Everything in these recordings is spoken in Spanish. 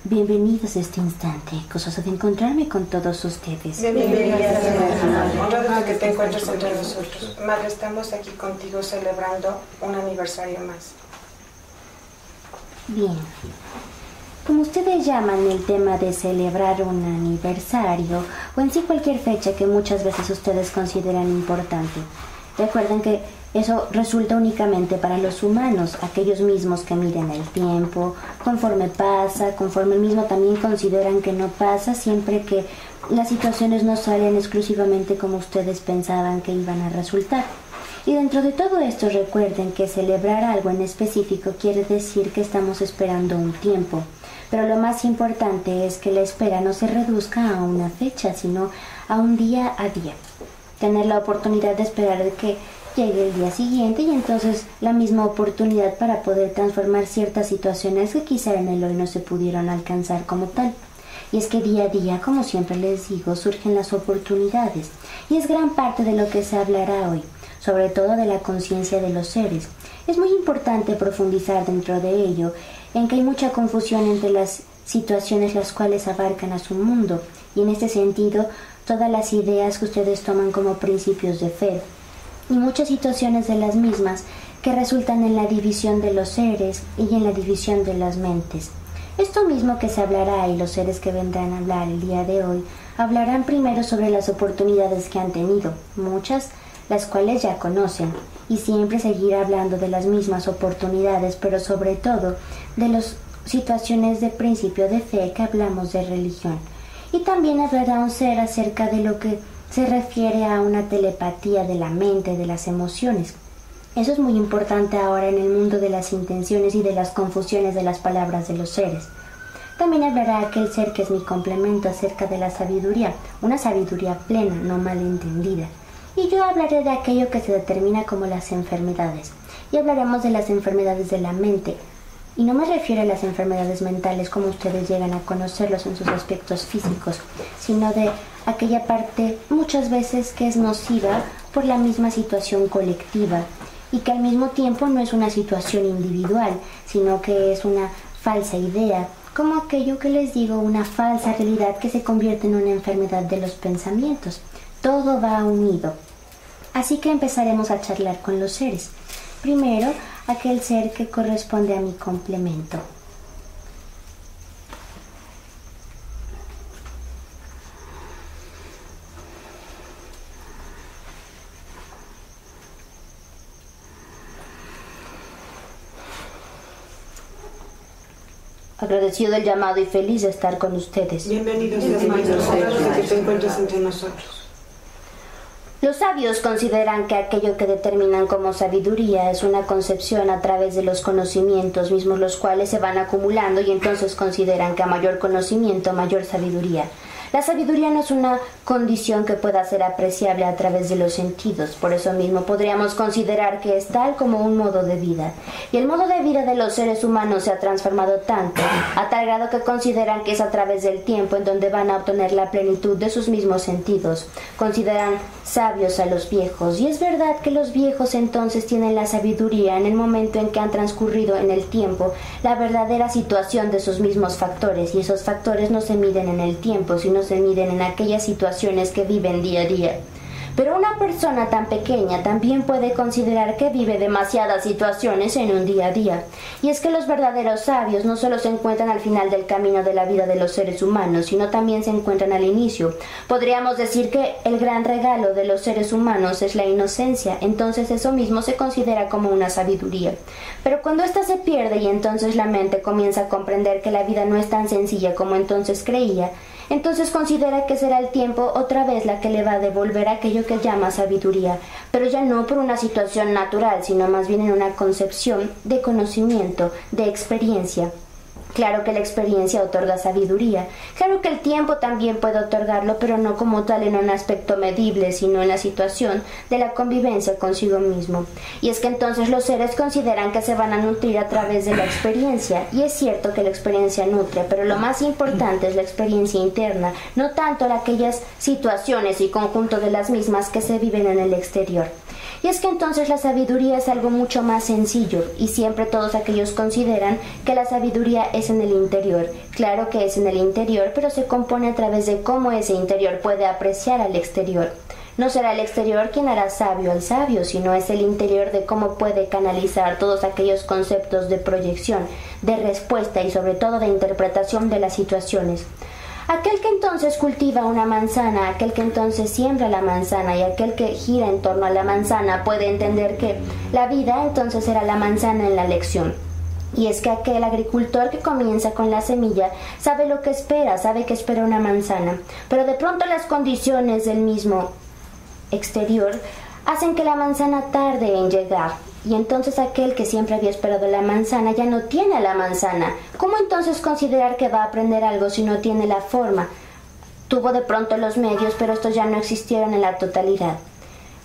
Bienvenidos a este instante, gozoso de encontrarme con todos ustedes. Bienvenida, honrado de que te encuentres entre nosotros. Madre, estamos aquí contigo celebrando un aniversario más. Bien. Como ustedes llaman el tema de celebrar un aniversario, o en sí cualquier fecha que muchas veces ustedes consideran importante, recuerden que eso resulta únicamente para los humanos, aquellos mismos que miden el tiempo, conforme pasa, conforme mismo también consideran que no pasa, siempre que las situaciones no salen exclusivamente como ustedes pensaban que iban a resultar. Y dentro de todo esto recuerden que celebrar algo en específico quiere decir que estamos esperando un tiempo. Pero lo más importante es que la espera no se reduzca a una fecha, sino a un día a día. Tener la oportunidad de esperar de que llegue el día siguiente y entonces la misma oportunidad para poder transformar ciertas situaciones que quizá en el hoy no se pudieron alcanzar como tal. Y es que día a día, como siempre les digo, surgen las oportunidades. Y es gran parte de lo que se hablará hoy, sobre todo de la conciencia de los seres. Es muy importante profundizar dentro de ello, en que hay mucha confusión entre las situaciones las cuales abarcan a su mundo, y en este sentido, todas las ideas que ustedes toman como principios de fe, y muchas situaciones de las mismas que resultan en la división de los seres y en la división de las mentes. Esto mismo que se hablará y los seres que vendrán a hablar el día de hoy, hablarán primero sobre las oportunidades que han tenido, muchas las cuales ya conocen, y siempre seguir hablando de las mismas oportunidades, pero sobre todo de las situaciones de principio de fe que hablamos de religión. Y también hablará un ser acerca de lo que se refiere a una telepatía de la mente, de las emociones. Eso es muy importante ahora en el mundo de las intenciones y de las confusiones de las palabras de los seres. También hablará aquel ser que es mi complemento acerca de la sabiduría, una sabiduría plena, no malentendida. Y yo hablaré de aquello que se determina como las enfermedades. Y hablaremos de las enfermedades de la mente. Y no me refiero a las enfermedades mentales como ustedes llegan a conocerlos en sus aspectos físicos, sino de aquella parte muchas veces que es nociva por la misma situación colectiva y que al mismo tiempo no es una situación individual, sino que es una falsa idea, como aquello que les digo, una falsa realidad que se convierte en una enfermedad de los pensamientos. Todo va unido. Así que empezaremos a charlar con los seres. Primero, aquel ser que corresponde a mi complemento. Agradecido del llamado y feliz de estar con ustedes. Bienvenidos, hermanos, honrados de que te encuentres entre nosotros. Los sabios consideran que aquello que determinan como sabiduría es una concepción a través de los conocimientos mismos, los cuales se van acumulando, y entonces consideran que a mayor conocimiento, mayor sabiduría. La sabiduría no es una condición que pueda ser apreciable a través de los sentidos, por eso mismo podríamos considerar que es tal como un modo de vida. Y el modo de vida de los seres humanos se ha transformado tanto, a tal grado que consideran que es a través del tiempo en donde van a obtener la plenitud de sus mismos sentidos. Consideran sabios a los viejos, y es verdad que los viejos entonces tienen la sabiduría en el momento en que han transcurrido en el tiempo la verdadera situación de sus mismos factores, y esos factores no se miden en el tiempo, sino se miden en aquellas situaciones que viven día a día. Pero una persona tan pequeña también puede considerar que vive demasiadas situaciones en un día a día. Y es que los verdaderos sabios no solo se encuentran al final del camino de la vida de los seres humanos, sino también se encuentran al inicio. Podríamos decir que el gran regalo de los seres humanos es la inocencia, entonces eso mismo se considera como una sabiduría. Pero cuando ésta se pierde y entonces la mente comienza a comprender que la vida no es tan sencilla como entonces creía, entonces considera que será el tiempo otra vez la que le va a devolver aquello que llama sabiduría, pero ya no por una situación natural, sino más bien en una concepción de conocimiento, de experiencia. Claro que la experiencia otorga sabiduría, claro que el tiempo también puede otorgarlo, pero no como tal en un aspecto medible, sino en la situación de la convivencia consigo mismo. Y es que entonces los seres consideran que se van a nutrir a través de la experiencia, y es cierto que la experiencia nutre, pero lo más importante es la experiencia interna, no tanto aquellas situaciones y conjunto de las mismas que se viven en el exterior. Y es que entonces la sabiduría es algo mucho más sencillo, y siempre todos aquellos consideran que la sabiduría es en el interior. Claro que es en el interior, pero se compone a través de cómo ese interior puede apreciar al exterior. No será el exterior quien hará sabio al sabio, sino es el interior de cómo puede canalizar todos aquellos conceptos de proyección, de respuesta y sobre todo de interpretación de las situaciones. Aquel que entonces cultiva una manzana, aquel que entonces siembra la manzana y aquel que gira en torno a la manzana puede entender que la vida entonces será la manzana en la lección. Y es que aquel agricultor que comienza con la semilla sabe lo que espera, sabe que espera una manzana, pero de pronto las condiciones del mismo exterior hacen que la manzana tarde en llegar, y entonces aquel que siempre había esperado la manzana ya no tiene la manzana. ¿Cómo entonces considerar que va a aprender algo si no tiene la forma? Tuvo de pronto los medios, pero estos ya no existieron en la totalidad.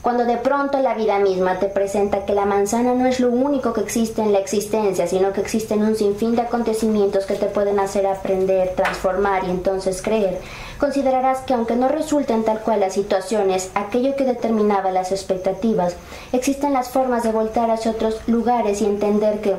Cuando de pronto la vida misma te presenta que la manzana no es lo único que existe en la existencia, sino que existen un sinfín de acontecimientos que te pueden hacer aprender, transformar y entonces creer, considerarás que aunque no resulten tal cual las situaciones, aquello que determinaba las expectativas, existen las formas de voltar hacia otros lugares y entender que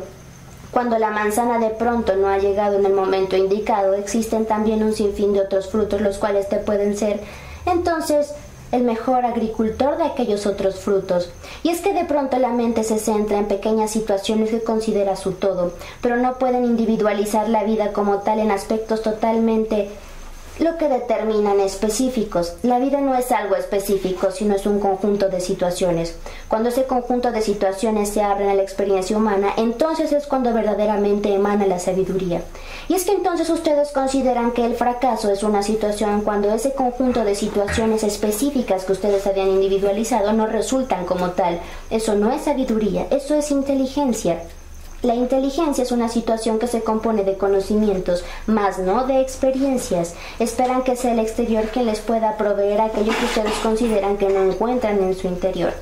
cuando la manzana de pronto no ha llegado en el momento indicado, existen también un sinfín de otros frutos los cuales te pueden ser entonces el mejor agricultor de aquellos otros frutos. Y es que de pronto la mente se centra en pequeñas situaciones que considera su todo, pero no pueden individualizar la vida como tal en aspectos totalmente lo que determinan específicos. La vida no es algo específico, sino es un conjunto de situaciones. Cuando ese conjunto de situaciones se abren a la experiencia humana, entonces es cuando verdaderamente emana la sabiduría. Y es que entonces ustedes consideran que el fracaso es una situación cuando ese conjunto de situaciones específicas que ustedes habían individualizado no resultan como tal. Eso no es sabiduría, eso es inteligencia. La inteligencia es una situación que se compone de conocimientos, más no de experiencias. Esperan que sea el exterior quien les pueda proveer aquello que ustedes consideran que no encuentran en su interior.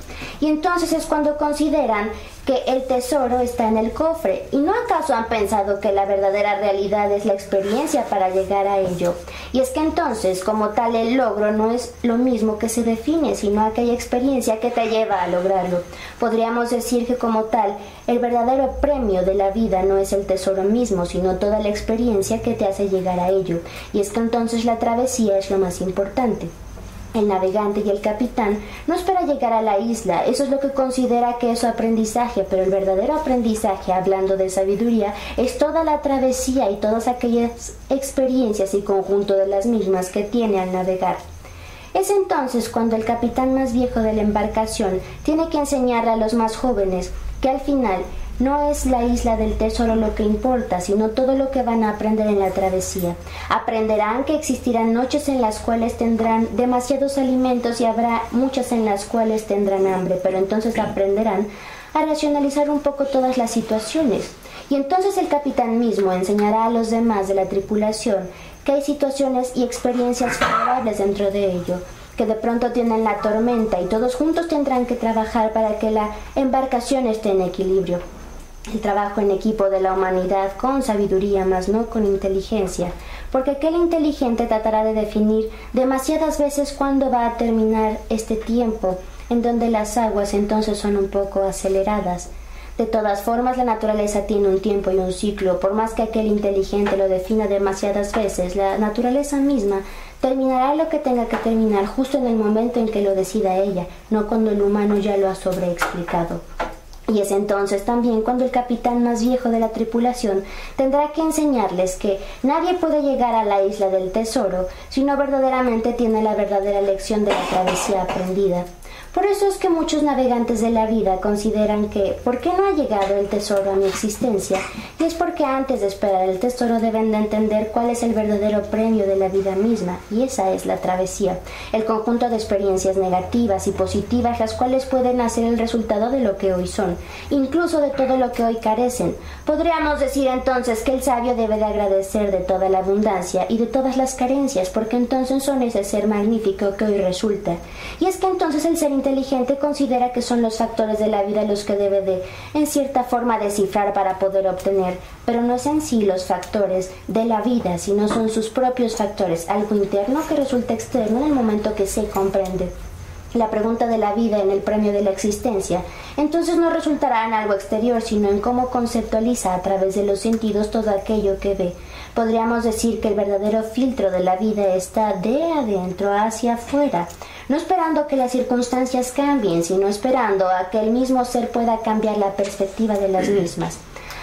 Y entonces es cuando consideran que el tesoro está en el cofre. ¿Y no acaso han pensado que la verdadera realidad es la experiencia para llegar a ello? Y es que entonces, como tal, el logro no es lo mismo que se define, sino aquella experiencia que te lleva a lograrlo. Podríamos decir que como tal, el verdadero premio de la vida no es el tesoro mismo, sino toda la experiencia que te hace llegar a ello. Y es que entonces la travesía es lo más importante. El navegante y el capitán no espera llegar a la isla, eso es lo que considera que es su aprendizaje, pero el verdadero aprendizaje, hablando de sabiduría, es toda la travesía y todas aquellas experiencias y conjunto de las mismas que tiene al navegar. Es entonces cuando el capitán más viejo de la embarcación tiene que enseñarle a los más jóvenes que al final no es la isla del tesoro lo que importa, sino todo lo que van a aprender en la travesía. Aprenderán que existirán noches en las cuales tendrán demasiados alimentos y habrá muchas en las cuales tendrán hambre, pero entonces aprenderán a racionalizar un poco todas las situaciones. Y entonces el capitán mismo enseñará a los demás de la tripulación que hay situaciones y experiencias favorables dentro de ello, que de pronto tienen la tormenta y todos juntos tendrán que trabajar para que la embarcación esté en equilibrio. El trabajo en equipo de la humanidad con sabiduría, mas no con inteligencia, porque aquel inteligente tratará de definir demasiadas veces cuándo va a terminar este tiempo, en donde las aguas entonces son un poco aceleradas. De todas formas, la naturaleza tiene un tiempo y un ciclo. Por más que aquel inteligente lo defina demasiadas veces, la naturaleza misma terminará lo que tenga que terminar justo en el momento en que lo decida ella, no cuando el humano ya lo ha sobreexplicado. Y es entonces también cuando el capitán más viejo de la tripulación tendrá que enseñarles que nadie puede llegar a la isla del tesoro si no verdaderamente tiene la verdadera lección de la travesía aprendida. Por eso es que muchos navegantes de la vida consideran que ¿por qué no ha llegado el tesoro a mi existencia? Y es porque antes de esperar el tesoro deben de entender cuál es el verdadero premio de la vida misma, y esa es la travesía, el conjunto de experiencias negativas y positivas las cuales pueden hacer el resultado de lo que hoy son, incluso de todo lo que hoy carecen. Podríamos decir entonces que el sabio debe de agradecer de toda la abundancia y de todas las carencias, porque entonces son ese ser magnífico que hoy resulta. Y es que entonces el ser inteligente considera que son los factores de la vida los que debe de, en cierta forma, descifrar para poder obtener, pero no es en sí los factores de la vida, sino son sus propios factores, algo interno que resulta externo en el momento que se comprende. la pregunta de la vida en el premio de la existencia, entonces no resultará en algo exterior, sino en cómo conceptualiza a través de los sentidos todo aquello que ve. Podríamos decir que el verdadero filtro de la vida está de adentro hacia afuera, no esperando que las circunstancias cambien, sino esperando a que el mismo ser pueda cambiar la perspectiva de las mismas.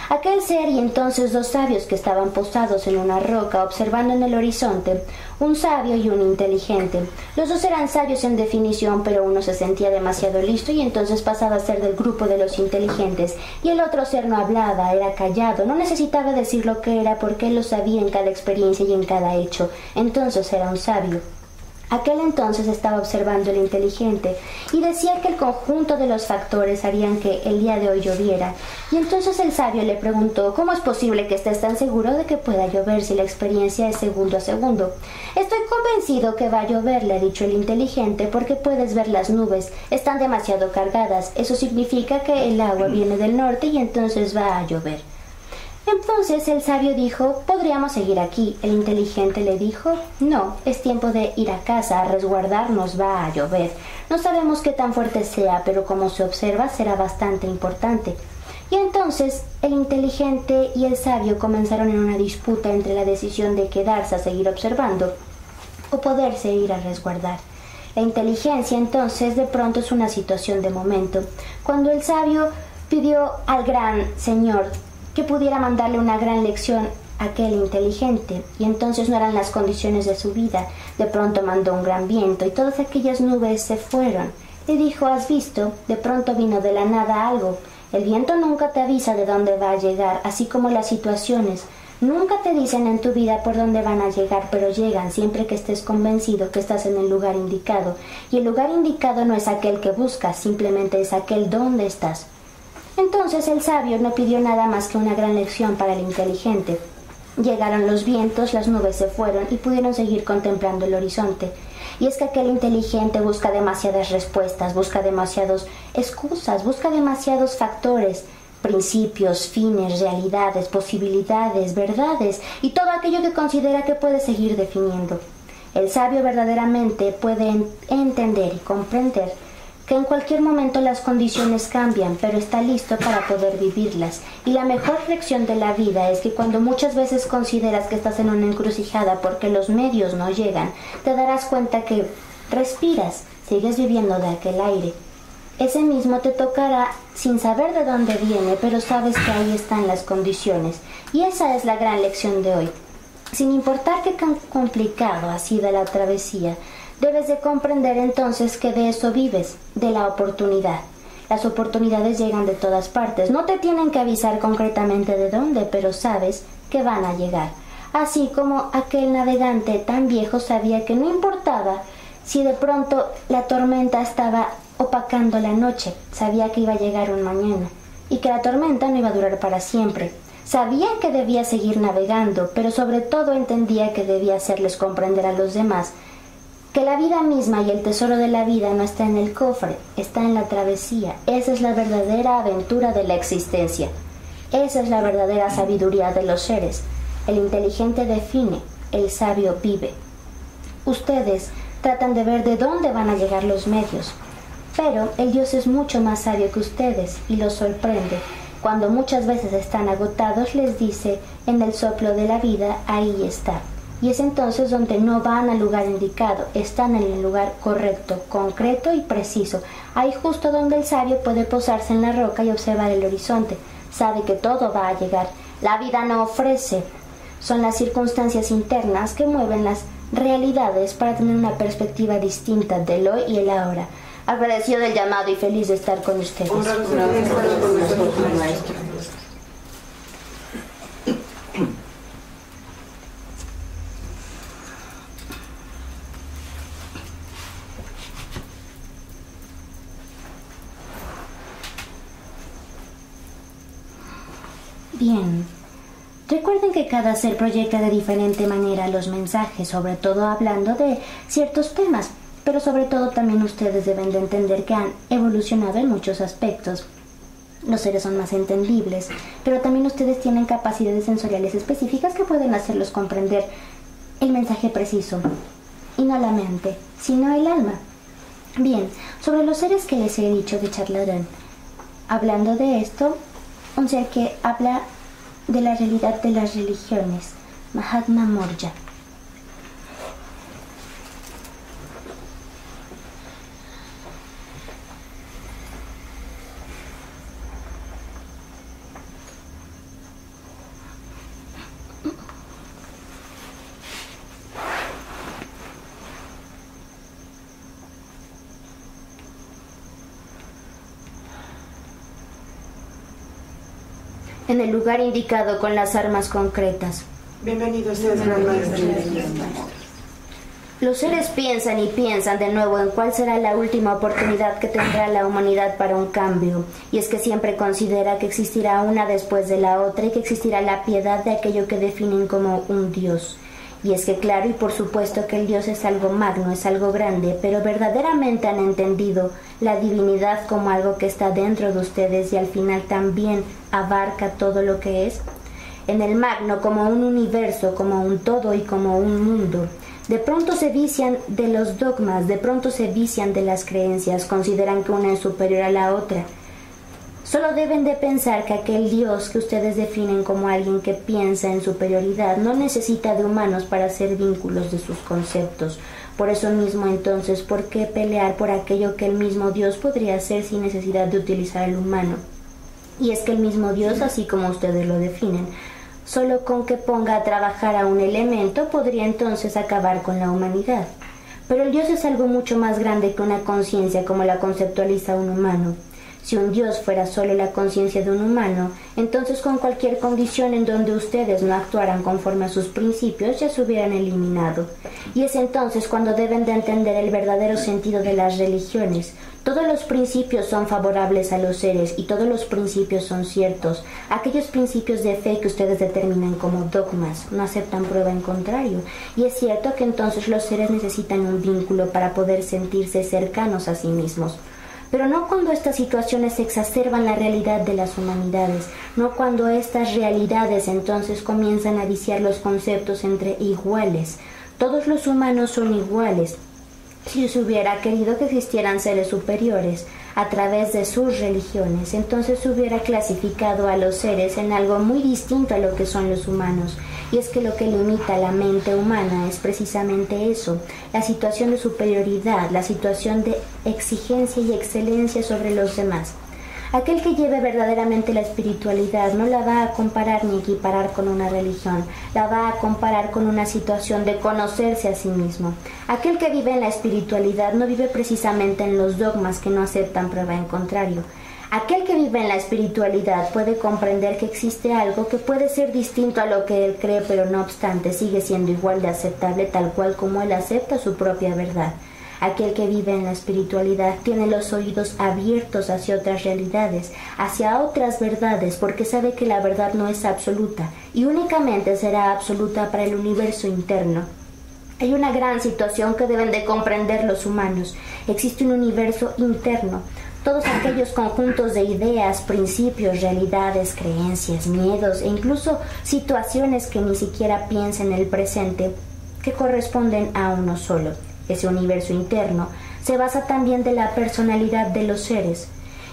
Aquel ser y entonces dos sabios que estaban posados en una roca observando en el horizonte, un sabio y un inteligente. Los dos eran sabios en definición, pero uno se sentía demasiado listo y entonces pasaba a ser del grupo de los inteligentes, y el otro ser no hablaba, era callado, no necesitaba decir lo que era porque él lo sabía en cada experiencia y en cada hecho. Entonces era un sabio. Aquel entonces estaba observando el inteligente y decía que el conjunto de los factores harían que el día de hoy lloviera. Y entonces el sabio le preguntó: ¿cómo es posible que estés tan seguro de que pueda llover si la experiencia es segundo a segundo? Estoy convencido que va a llover, le ha dicho el inteligente, porque puedes ver las nubes, están demasiado cargadas. Eso significa que el agua viene del norte y entonces va a llover. Entonces el sabio dijo: podríamos seguir aquí. El inteligente le dijo: no, es tiempo de ir a casa, a resguardarnos, va a llover. No sabemos qué tan fuerte sea, pero como se observa será bastante importante. Y entonces el inteligente y el sabio comenzaron en una disputa entre la decisión de quedarse a seguir observando o poderse ir a resguardar. La inteligencia entonces de pronto es una situación de momento. Cuando el sabio pidió al gran señor que pudiera mandarle una gran lección a aquel inteligente, y entonces no eran las condiciones de su vida. De pronto mandó un gran viento y todas aquellas nubes se fueron. Le dijo: ¿has visto? De pronto vino de la nada algo. El viento nunca te avisa de dónde va a llegar, así como las situaciones. Nunca te dicen en tu vida por dónde van a llegar, pero llegan siempre que estés convencido que estás en el lugar indicado. Y el lugar indicado no es aquel que buscas, simplemente es aquel donde estás. Entonces el sabio no pidió nada más que una gran lección para el inteligente. Llegaron los vientos, las nubes se fueron y pudieron seguir contemplando el horizonte. Y es que aquel inteligente busca demasiadas respuestas, busca demasiadas excusas, busca demasiados factores, principios, fines, realidades, posibilidades, verdades y todo aquello que considera que puede seguir definiendo. El sabio verdaderamente puede entender y comprender que en cualquier momento las condiciones cambian, pero está listo para poder vivirlas. Y la mejor lección de la vida es que cuando muchas veces consideras que estás en una encrucijada porque los medios no llegan, te darás cuenta que respiras, sigues viviendo de aquel aire. Ese mismo te tocará sin saber de dónde viene, pero sabes que ahí están las condiciones. Y esa es la gran lección de hoy. Sin importar qué tan complicado ha sido la travesía, debes de comprender entonces que de eso vives, de la oportunidad. Las oportunidades llegan de todas partes. No te tienen que avisar concretamente de dónde, pero sabes que van a llegar. Así como aquel navegante tan viejo sabía que no importaba si de pronto la tormenta estaba opacando la noche. Sabía que iba a llegar un mañana y que la tormenta no iba a durar para siempre. Sabía que debía seguir navegando, pero sobre todo entendía que debía hacerles comprender a los demás que la vida misma y el tesoro de la vida no está en el cofre, está en la travesía. Esa es la verdadera aventura de la existencia. Esa es la verdadera sabiduría de los seres. El inteligente define, el sabio vive. Ustedes tratan de ver de dónde van a llegar los medios, pero el Dios es mucho más sabio que ustedes y los sorprende. Cuando muchas veces están agotados, les dice: en el soplo de la vida, ahí está. Y es entonces donde no van al lugar indicado, están en el lugar correcto, concreto y preciso. Ahí justo donde el sabio puede posarse en la roca y observar el horizonte. Sabe que todo va a llegar. La vida no ofrece. Son las circunstancias internas que mueven las realidades para tener una perspectiva distinta del hoy y el ahora. Agradecido del llamado y feliz de estar con ustedes. Bien. Recuerden que cada ser proyecta de diferente manera los mensajes, sobre todo hablando de ciertos temas, pero sobre todo también ustedes deben de entender que han evolucionado en muchos aspectos. Los seres son más entendibles, pero también ustedes tienen capacidades sensoriales específicas que pueden hacerlos comprender el mensaje preciso, y no la mente, sino el alma. Bien, sobre los seres que les he dicho que charlarán. Hablando de esto, un ser que habla de la realidad de las religiones, Mahatma Morya. En el lugar indicado con las armas concretas. Bienvenidos seas, gran maestro. Los seres piensan y piensan de nuevo en cuál será la última oportunidad que tendrá la humanidad para un cambio, y es que siempre considera que existirá una después de la otra y que existirá la piedad de aquello que definen como un Dios. Y es que claro y por supuesto que el Dios es algo magno, es algo grande, pero verdaderamente han entendido la divinidad como algo que está dentro de ustedes y al final también abarca todo lo que es. En el magno como un universo, como un todo y como un mundo. De pronto se vician de los dogmas, de pronto se vician de las creencias, consideran que una es superior a la otra. Solo deben de pensar que aquel Dios que ustedes definen como alguien que piensa en superioridad no necesita de humanos para hacer vínculos de sus conceptos. Por eso mismo entonces, ¿por qué pelear por aquello que el mismo Dios podría hacer sin necesidad de utilizar al humano? Y es que el mismo Dios, así como ustedes lo definen, solo con que ponga a trabajar a un elemento podría entonces acabar con la humanidad. Pero el Dios es algo mucho más grande que una conciencia como la conceptualiza un humano. Si un Dios fuera solo la conciencia de un humano, entonces con cualquier condición en donde ustedes no actuaran conforme a sus principios ya se hubieran eliminado. Y es entonces cuando deben de entender el verdadero sentido de las religiones. Todos los principios son favorables a los seres y todos los principios son ciertos. Aquellos principios de fe que ustedes determinan como dogmas no aceptan prueba en contrario. Y es cierto que entonces los seres necesitan un vínculo para poder sentirse cercanos a sí mismos. Pero no cuando estas situaciones exacerban la realidad de las humanidades, no cuando estas realidades entonces comienzan a viciar los conceptos entre iguales. Todos los humanos son iguales. Si se hubiera querido que existieran seres superiores a través de sus religiones, entonces se hubiera clasificado a los seres en algo muy distinto a lo que son los humanos. Y es que lo que limita a la mente humana es precisamente eso, la situación de superioridad, la situación de exigencia y excelencia sobre los demás. Aquel que lleve verdaderamente la espiritualidad no la va a comparar ni equiparar con una religión, la va a comparar con una situación de conocerse a sí mismo. Aquel que vive en la espiritualidad no vive precisamente en los dogmas que no aceptan prueba en contrario. Aquel que vive en la espiritualidad puede comprender que existe algo que puede ser distinto a lo que él cree, pero no obstante sigue siendo igual de aceptable tal cual como él acepta su propia verdad. Aquel que vive en la espiritualidad tiene los oídos abiertos hacia otras realidades, hacia otras verdades, porque sabe que la verdad no es absoluta y únicamente será absoluta para el universo interno. Hay una gran situación que deben de comprender los humanos. Existe un universo interno. Todos aquellos conjuntos de ideas, principios, realidades, creencias, miedos e incluso situaciones que ni siquiera piensan en el presente, que corresponden a uno solo. Ese universo interno se basa también de la personalidad de los seres.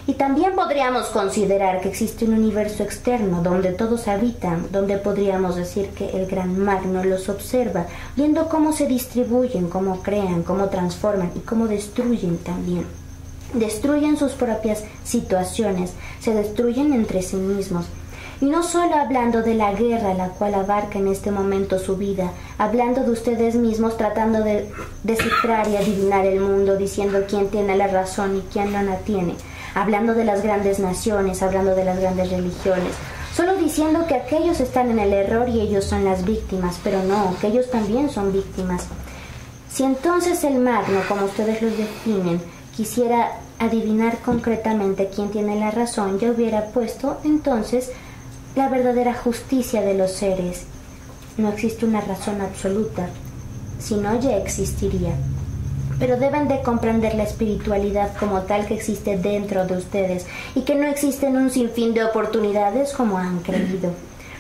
Y también podríamos considerar que existe un universo externo donde todos habitan, donde podríamos decir que el gran magno los observa, viendo cómo se distribuyen, cómo crean, cómo transforman y cómo destruyen también. Destruyen sus propias situaciones, se destruyen entre sí mismos. Y no solo hablando de la guerra, la cual abarca en este momento su vida, hablando de ustedes mismos, tratando de descifrar y adivinar el mundo, diciendo quién tiene la razón y quién no la tiene, hablando de las grandes naciones, hablando de las grandes religiones, solo diciendo que aquellos están en el error y ellos son las víctimas, pero no, que ellos también son víctimas. Si entonces el magno, como ustedes lo definen, quisiera adivinar concretamente quién tiene la razón, ya hubiera puesto entonces la verdadera justicia de los seres. No existe una razón absoluta, si no ya existiría. Pero deben de comprender la espiritualidad como tal que existe dentro de ustedes y que no existen un sinfín de oportunidades como han creído.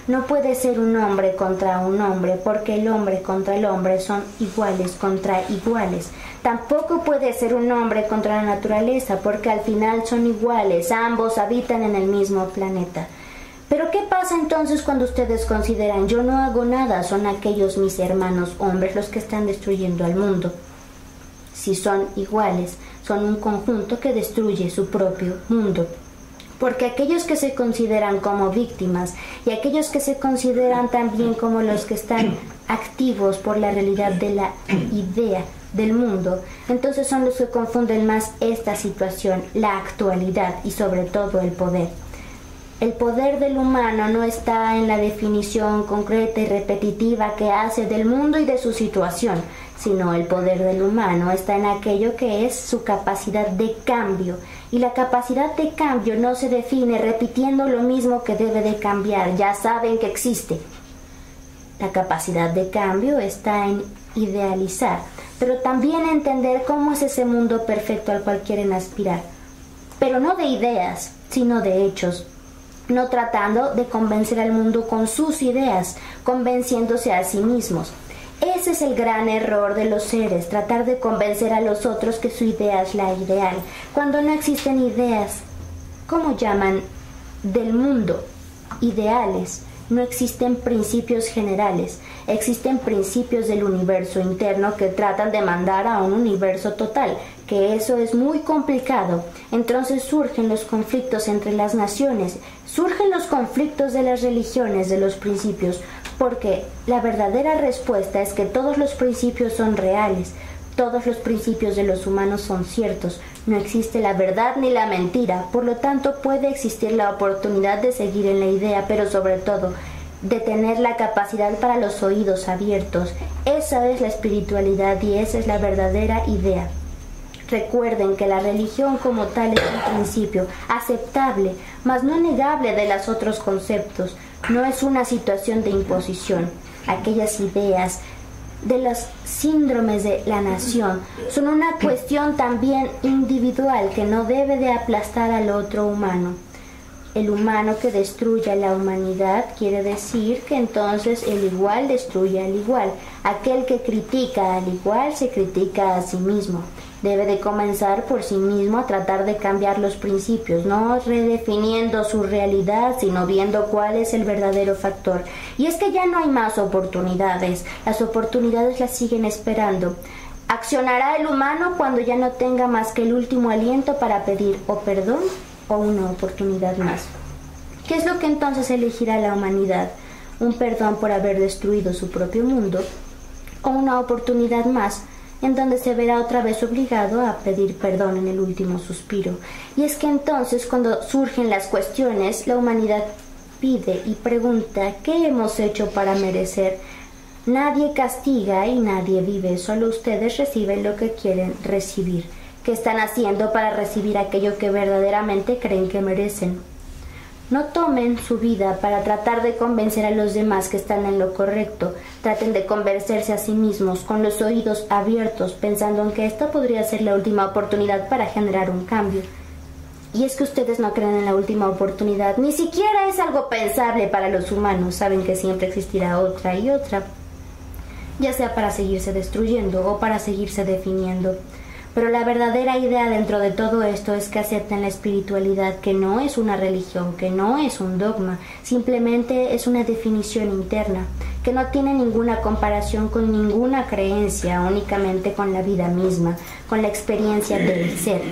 No puede ser un hombre contra un hombre, porque el hombre contra el hombre son iguales contra iguales. Tampoco puede ser un hombre contra la naturaleza, porque al final son iguales, ambos habitan en el mismo planeta. Pero ¿qué pasa entonces cuando ustedes consideran yo no hago nada, son aquellos mis hermanos hombres los que están destruyendo al mundo? Si son iguales, son un conjunto que destruye su propio mundo. Porque aquellos que se consideran como víctimas y aquellos que se consideran también como los que están activos por la realidad de la idea del mundo, entonces son los que confunden más esta situación, la actualidad y sobre todo el poder. El poder del humano no está en la definición concreta y repetitiva que hace del mundo y de su situación, sino el poder del humano está en aquello que es su capacidad de cambio. Y la capacidad de cambio no se define repitiendo lo mismo que debe de cambiar, ya saben que existe. La capacidad de cambio está en idealizar, pero también entender cómo es ese mundo perfecto al cual quieren aspirar. Pero no de ideas, sino de hechos. No tratando de convencer al mundo con sus ideas, convenciéndose a sí mismos. Ese es el gran error de los seres, tratar de convencer a los otros que su idea es la ideal, cuando no existen ideas, ¿cómo llaman? Del mundo, ideales. No existen principios generales, existen principios del universo interno que tratan de mandar a un universo total, que eso es muy complicado. Entonces surgen los conflictos entre las naciones, surgen los conflictos de las religiones, de los principios, porque la verdadera respuesta es que todos los principios son reales, todos los principios de los humanos son ciertos, no existe la verdad ni la mentira, por lo tanto puede existir la oportunidad de seguir en la idea, pero sobre todo de tener la capacidad para los oídos abiertos. Esa es la espiritualidad y esa es la verdadera idea. Recuerden que la religión como tal es un principio aceptable, mas no negable de los otros conceptos. No es una situación de imposición. Aquellas ideas de los síndromes de la nación son una cuestión también individual que no debe de aplastar al otro humano. El humano que destruye a la humanidad quiere decir que entonces el igual destruye al igual. Aquel que critica al igual se critica a sí mismo. Debe de comenzar por sí mismo a tratar de cambiar los principios, no redefiniendo su realidad, sino viendo cuál es el verdadero factor. Y es que ya no hay más oportunidades, las oportunidades las siguen esperando. Accionará el humano cuando ya no tenga más que el último aliento para pedir o perdón o una oportunidad más. ¿Qué es lo que entonces elegirá la humanidad? ¿Un perdón por haber destruido su propio mundo o una oportunidad más en donde se verá otra vez obligado a pedir perdón en el último suspiro? Y es que entonces cuando surgen las cuestiones, la humanidad pide y pregunta ¿qué hemos hecho para merecer? Nadie castiga y nadie vive, solo ustedes reciben lo que quieren recibir. ¿Qué están haciendo para recibir aquello que verdaderamente creen que merecen? No tomen su vida para tratar de convencer a los demás que están en lo correcto. Traten de convencerse a sí mismos con los oídos abiertos, pensando en que esta podría ser la última oportunidad para generar un cambio. Y es que ustedes no creen en la última oportunidad, ni siquiera es algo pensable para los humanos. Saben que siempre existirá otra y otra, ya sea para seguirse destruyendo o para seguirse definiendo. Pero la verdadera idea dentro de todo esto es que acepten la espiritualidad, que no es una religión, que no es un dogma, simplemente es una definición interna, que no tiene ninguna comparación con ninguna creencia, únicamente con la vida misma, con la experiencia del ser.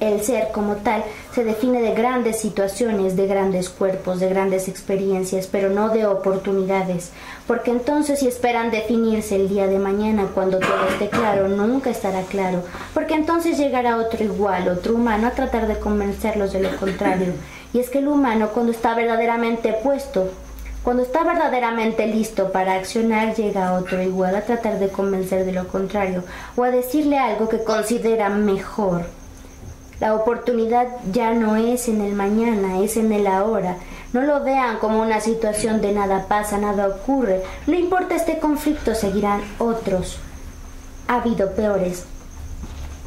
El ser como tal se define de grandes situaciones, de grandes cuerpos, de grandes experiencias, pero no de oportunidades. Porque entonces si esperan definirse el día de mañana cuando todo esté claro, nunca estará claro. Porque entonces llegará otro igual, otro humano a tratar de convencerlos de lo contrario. Y es que el humano cuando está verdaderamente puesto, cuando está verdaderamente listo para accionar, llega a otro igual a tratar de convencer de lo contrario o a decirle algo que considera mejor. La oportunidad ya no es en el mañana, es en el ahora. No lo vean como una situación de nada pasa, nada ocurre. No importa este conflicto, seguirán otros. Ha habido peores.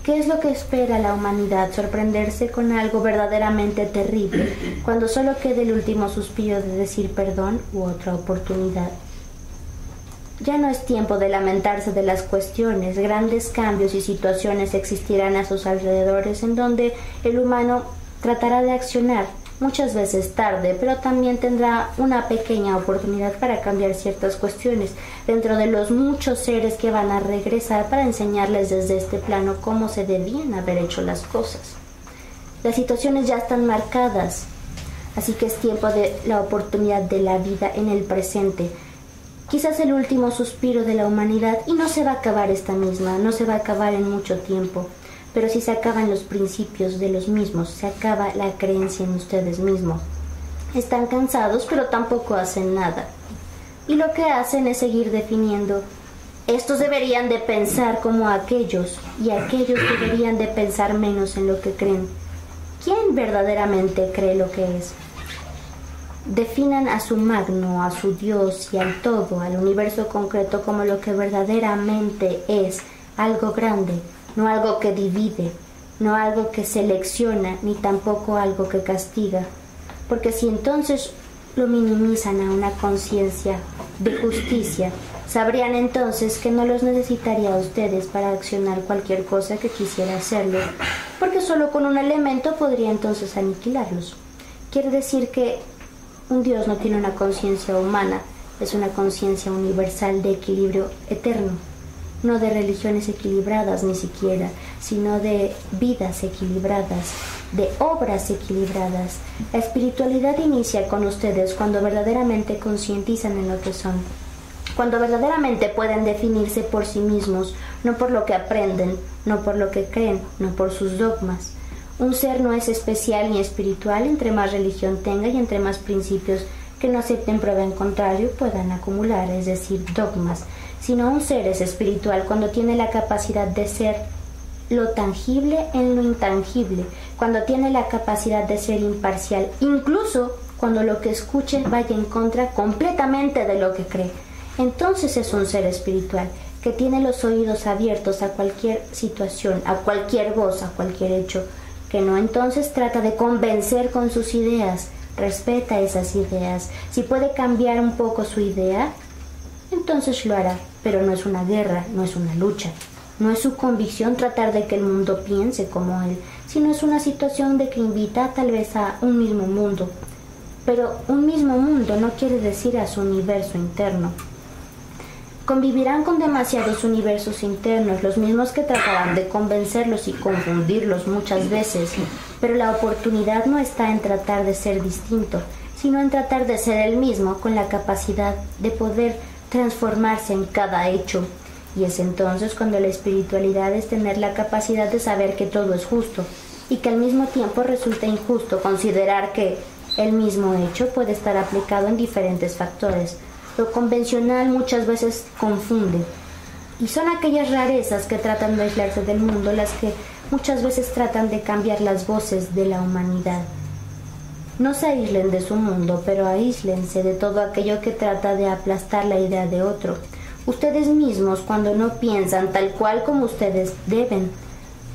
¿Qué es lo que espera la humanidad? Sorprenderse con algo verdaderamente terrible, cuando solo quede el último suspiro de decir perdón u otra oportunidad. Ya no es tiempo de lamentarse de las cuestiones. Grandes cambios y situaciones existirán a sus alrededores en donde el humano tratará de accionar, muchas veces tarde, pero también tendrá una pequeña oportunidad para cambiar ciertas cuestiones dentro de los muchos seres que van a regresar para enseñarles desde este plano cómo se debían haber hecho las cosas. Las situaciones ya están marcadas, así que es tiempo de la oportunidad de la vida en el presente. Quizás el último suspiro de la humanidad, y no se va a acabar esta misma, no se va a acabar en mucho tiempo, pero sí se acaban los principios de los mismos, se acaba la creencia en ustedes mismos. Están cansados, pero tampoco hacen nada. Y lo que hacen es seguir definiendo. Estos deberían de pensar como aquellos, y aquellos deberían de pensar menos en lo que creen. ¿Quién verdaderamente cree lo que es? Definan a su magno, a su Dios y al todo, al universo concreto como lo que verdaderamente es, algo grande, no algo que divide, no algo que selecciona, ni tampoco algo que castiga. Porque si entonces lo minimizan a una conciencia de justicia, sabrían entonces que no los necesitaría a ustedes para accionar cualquier cosa que quisiera hacerlo, porque solo con un elemento podría entonces aniquilarlos. Quiere decir que un Dios no tiene una conciencia humana, es una conciencia universal de equilibrio eterno, no de religiones equilibradas ni siquiera, sino de vidas equilibradas, de obras equilibradas. La espiritualidad inicia con ustedes cuando verdaderamente concientizan en lo que son, cuando verdaderamente pueden definirse por sí mismos, no por lo que aprenden, no por lo que creen, no por sus dogmas. Un ser no es especial ni espiritual entre más religión tenga y entre más principios que no acepten prueba en contrario puedan acumular, es decir, dogmas, sino un ser es espiritual cuando tiene la capacidad de ser lo tangible en lo intangible, cuando tiene la capacidad de ser imparcial, incluso cuando lo que escuche vaya en contra completamente de lo que cree. Entonces es un ser espiritual que tiene los oídos abiertos a cualquier situación, a cualquier voz, a cualquier hecho, que no entonces trata de convencer con sus ideas, respeta esas ideas. Si puede cambiar un poco su idea, entonces lo hará, pero no es una guerra, no es una lucha. No es su convicción tratar de que el mundo piense como él, sino es una situación de que invita tal vez a un mismo mundo. Pero un mismo mundo no quiere decir a su universo interno. Convivirán con demasiados universos internos, los mismos que tratarán de convencerlos y confundirlos muchas veces, pero la oportunidad no está en tratar de ser distinto, sino en tratar de ser el mismo con la capacidad de poder transformarse en cada hecho. Y es entonces cuando la espiritualidad es tener la capacidad de saber que todo es justo y que al mismo tiempo resulta injusto considerar que el mismo hecho puede estar aplicado en diferentes factores. Lo convencional muchas veces confunde, y son aquellas rarezas que tratan de aislarse del mundo las que muchas veces tratan de cambiar las voces de la humanidad. No se aíslen de su mundo, pero aíslense de todo aquello que trata de aplastar la idea de otro. Ustedes mismos, cuando no piensan tal cual como ustedes deben,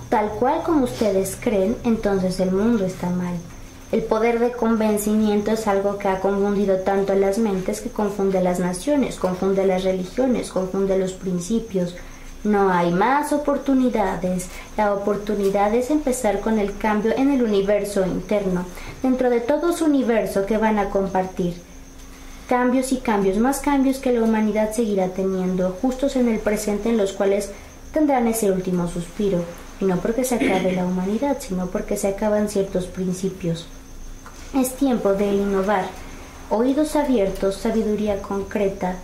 tal cual como ustedes creen, entonces el mundo está mal. El poder de convencimiento es algo que ha confundido tanto las mentes que confunde a las naciones, confunde a las religiones, confunde a los principios. No hay más oportunidades. La oportunidad es empezar con el cambio en el universo interno, dentro de todo su universo que van a compartir. Cambios y cambios, más cambios que la humanidad seguirá teniendo, justos en el presente en los cuales tendrán ese último suspiro. Y no porque se acabe la humanidad, sino porque se acaban ciertos principios. Es tiempo de innovar, oídos abiertos, sabiduría concreta,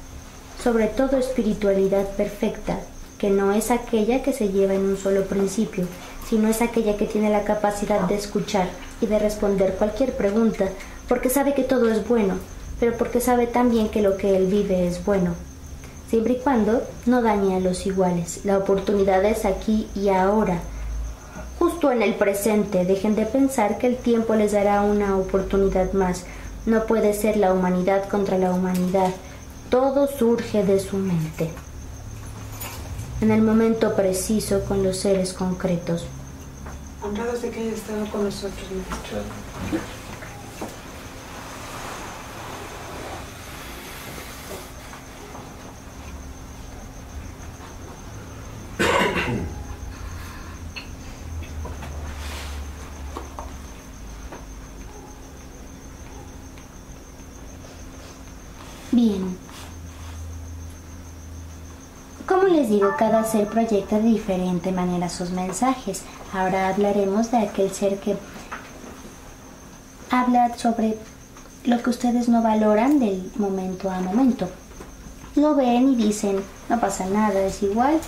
sobre todo espiritualidad perfecta, que no es aquella que se lleva en un solo principio, sino es aquella que tiene la capacidad de escuchar y de responder cualquier pregunta, porque sabe que todo es bueno, pero porque sabe también que lo que él vive es bueno, siempre y cuando no dañe a los iguales. La oportunidad es aquí y ahora, justo en el presente. Dejen de pensar que el tiempo les dará una oportunidad más. No puede ser la humanidad contra la humanidad. Todo surge de su mente, en el momento preciso, con los seres concretos. Honrados de que haya estado con nosotros, maestro. Bien. Como les digo, cada ser proyecta de diferente manera sus mensajes. Ahora hablaremos de aquel ser que habla sobre lo que ustedes no valoran del momento a momento. Lo ven y dicen, no pasa nada, es igual,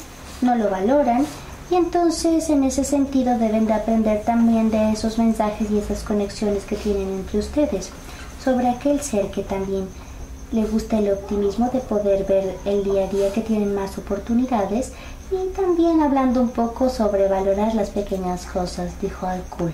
no lo valoran. Y entonces en ese sentido deben de aprender también de esos mensajes y esas conexiones que tienen entre ustedes. Sobre aquel ser que también le gusta el optimismo de poder ver el día a día, que tienen más oportunidades, y también hablando un poco sobre valorar las pequeñas cosas, dijo Alkul.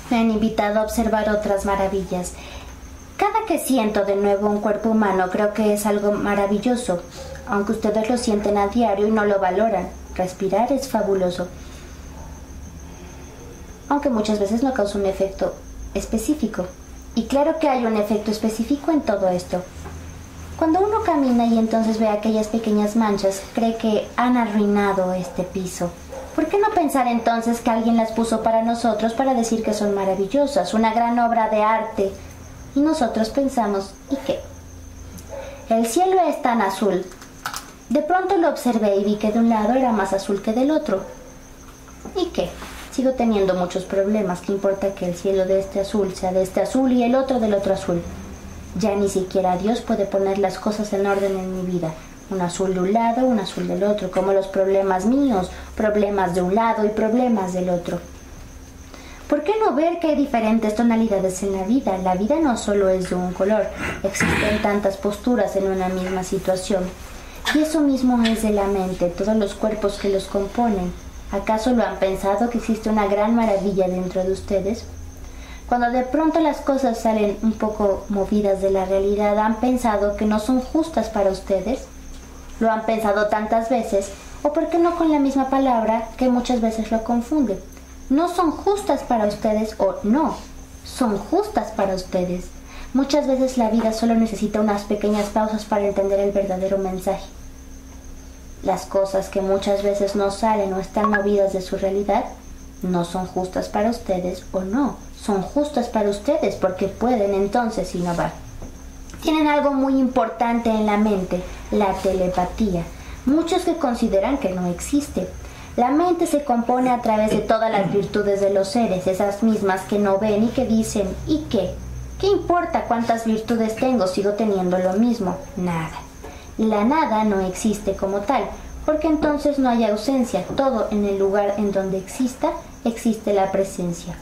Me han invitado a observar otras maravillas. Cada que siento de nuevo un cuerpo humano, creo que es algo maravilloso, aunque ustedes lo sienten a diario y no lo valoran. Respirar es fabuloso, aunque muchas veces no causa un efecto específico. Y claro que hay un efecto específico en todo esto. Cuando uno camina y entonces ve aquellas pequeñas manchas, cree que han arruinado este piso. ¿Por qué no pensar entonces que alguien las puso para nosotros para decir que son maravillosas, una gran obra de arte? Y nosotros pensamos, ¿y qué? El cielo es tan azul. De pronto lo observé y vi que de un lado era más azul que del otro. ¿Y qué? Sigo teniendo muchos problemas. ¿Qué importa que el cielo de este azul sea de este azul y el otro del otro azul? Ya ni siquiera Dios puede poner las cosas en orden en mi vida. Un azul de un lado, un azul del otro, como los problemas míos, problemas de un lado y problemas del otro. ¿Por qué no ver que hay diferentes tonalidades en la vida? La vida no solo es de un color, existen tantas posturas en una misma situación. Y eso mismo es de la mente, todos los cuerpos que los componen. ¿Acaso lo han pensado que existe una gran maravilla dentro de ustedes? Cuando de pronto las cosas salen un poco movidas de la realidad, ¿han pensado que no son justas para ustedes? ¿Lo han pensado tantas veces? ¿O por qué no con la misma palabra que muchas veces lo confunden? No son justas para ustedes o no, son justas para ustedes. Muchas veces la vida solo necesita unas pequeñas pausas para entender el verdadero mensaje. Las cosas que muchas veces no salen o están movidas de su realidad no son justas para ustedes o no, son justas para ustedes porque pueden entonces innovar. Tienen algo muy importante en la mente, la telepatía. Muchos que consideran que no existe. La mente se compone a través de todas las virtudes de los seres, esas mismas que no ven y que dicen, ¿y qué? ¿Qué importa cuántas virtudes tengo? Sigo teniendo lo mismo. Nada. La nada no existe como tal, porque entonces no hay ausencia. Todo en el lugar en donde exista, existe la presencia.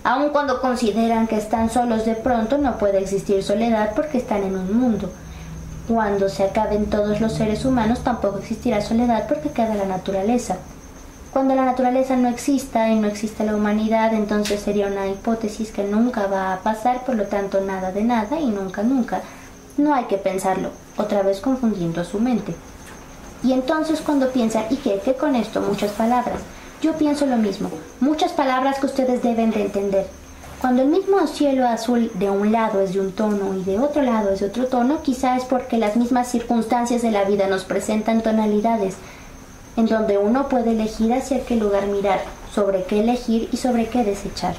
Aun cuando consideran que están solos, de pronto no puede existir soledad porque están en un mundo. Cuando se acaben todos los seres humanos, tampoco existirá soledad porque queda la naturaleza. Cuando la naturaleza no exista y no existe la humanidad, entonces sería una hipótesis que nunca va a pasar, por lo tanto nada de nada y nunca nunca. No hay que pensarlo, otra vez confundiendo su mente. Y entonces cuando piensan, ¿y qué? ¿Qué con esto? Muchas palabras. Yo pienso lo mismo, muchas palabras que ustedes deben de entender. Cuando el mismo cielo azul de un lado es de un tono y de otro lado es de otro tono, quizá es porque las mismas circunstancias de la vida nos presentan tonalidades, en donde uno puede elegir hacia qué lugar mirar, sobre qué elegir y sobre qué desechar.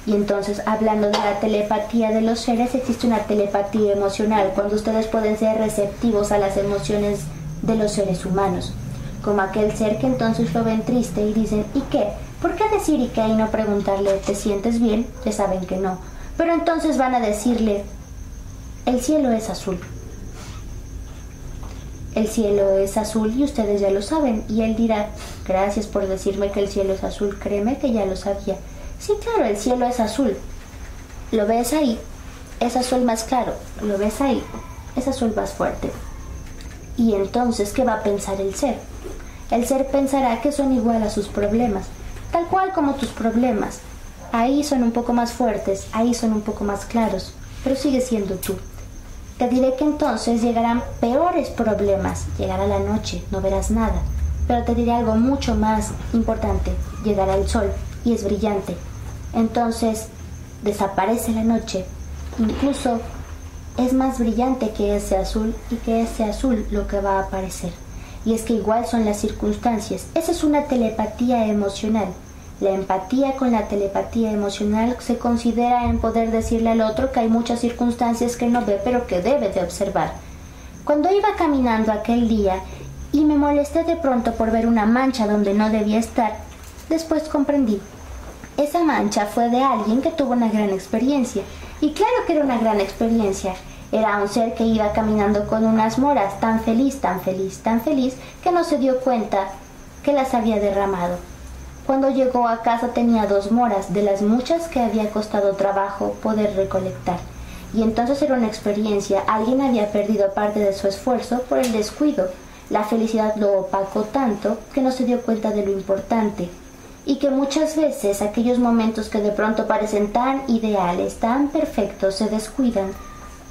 Y entonces, hablando de la telepatía de los seres, existe una telepatía emocional, cuando ustedes pueden ser receptivos a las emociones de los seres humanos. Como aquel ser que entonces lo ven triste y dicen, ¿y qué? ¿Por qué decir y qué y no preguntarle, ¿te sientes bien? Ya saben que no. Pero entonces van a decirle, el cielo es azul. El cielo es azul y ustedes ya lo saben. Y él dirá, gracias por decirme que el cielo es azul, créeme que ya lo sabía. Sí, claro, el cielo es azul. ¿Lo ves ahí? Es azul más claro. ¿Lo ves ahí? Es azul más fuerte. Y entonces, ¿qué va a pensar el ser? El ser pensará que son igual a sus problemas, tal cual como tus problemas. Ahí son un poco más fuertes, ahí son un poco más claros, pero sigue siendo tú. Te diré que entonces llegarán peores problemas. Llegará la noche, no verás nada. Pero te diré algo mucho más importante. Llegará el sol y es brillante. Entonces desaparece la noche. Incluso es más brillante que ese azul, y que ese azul lo que va a aparecer. Y es que igual son las circunstancias. Esa es una telepatía emocional. La empatía con la telepatía emocional se considera en poder decirle al otro que hay muchas circunstancias que no ve, pero que debe de observar. Cuando iba caminando aquel día y me molesté de pronto por ver una mancha donde no debía estar, después comprendí. Esa mancha fue de alguien que tuvo una gran experiencia. Y claro que era una gran experiencia. Era un ser que iba caminando con unas moras, tan feliz, tan feliz, tan feliz, que no se dio cuenta que las había derramado. Cuando llegó a casa tenía 2 moras, de las muchas que había costado trabajo poder recolectar. Y entonces era una experiencia. Alguien había perdido parte de su esfuerzo por el descuido. La felicidad lo opacó tanto que no se dio cuenta de lo importante. Y que muchas veces aquellos momentos que de pronto parecen tan ideales, tan perfectos, se descuidan,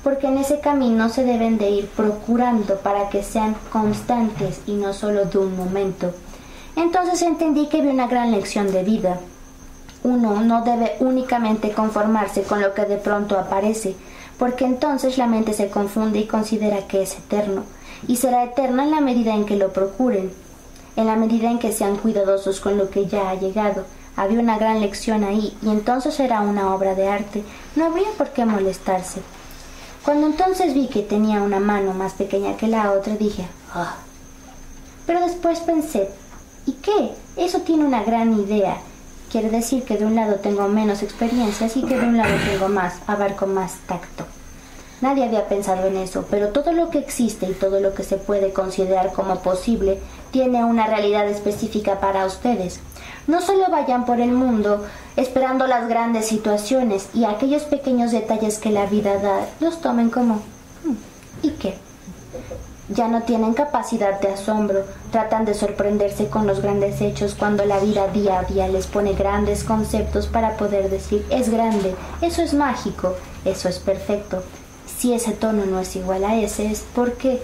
porque en ese camino se deben de ir procurando para que sean constantes y no solo de un momento. Entonces entendí que había una gran lección de vida. Uno no debe únicamente conformarse con lo que de pronto aparece, porque entonces la mente se confunde y considera que es eterno, y será eterno en la medida en que lo procuren, en la medida en que sean cuidadosos con lo que ya ha llegado. Había una gran lección ahí, y entonces era una obra de arte. No habría por qué molestarse. Cuando entonces vi que tenía una mano más pequeña que la otra, dije, ¡ah! Pero después pensé, ¿y qué? Eso tiene una gran idea. Quiere decir que de un lado tengo menos experiencias y que de un lado tengo más, abarco más tacto. Nadie había pensado en eso, pero todo lo que existe y todo lo que se puede considerar como posible tiene una realidad específica para ustedes. No solo vayan por el mundo esperando las grandes situaciones y aquellos pequeños detalles que la vida da, los tomen como ¿y qué? Ya no tienen capacidad de asombro, tratan de sorprenderse con los grandes hechos cuando la vida día a día les pone grandes conceptos para poder decir, es grande, eso es mágico, eso es perfecto. Si ese tono no es igual a ese, es porque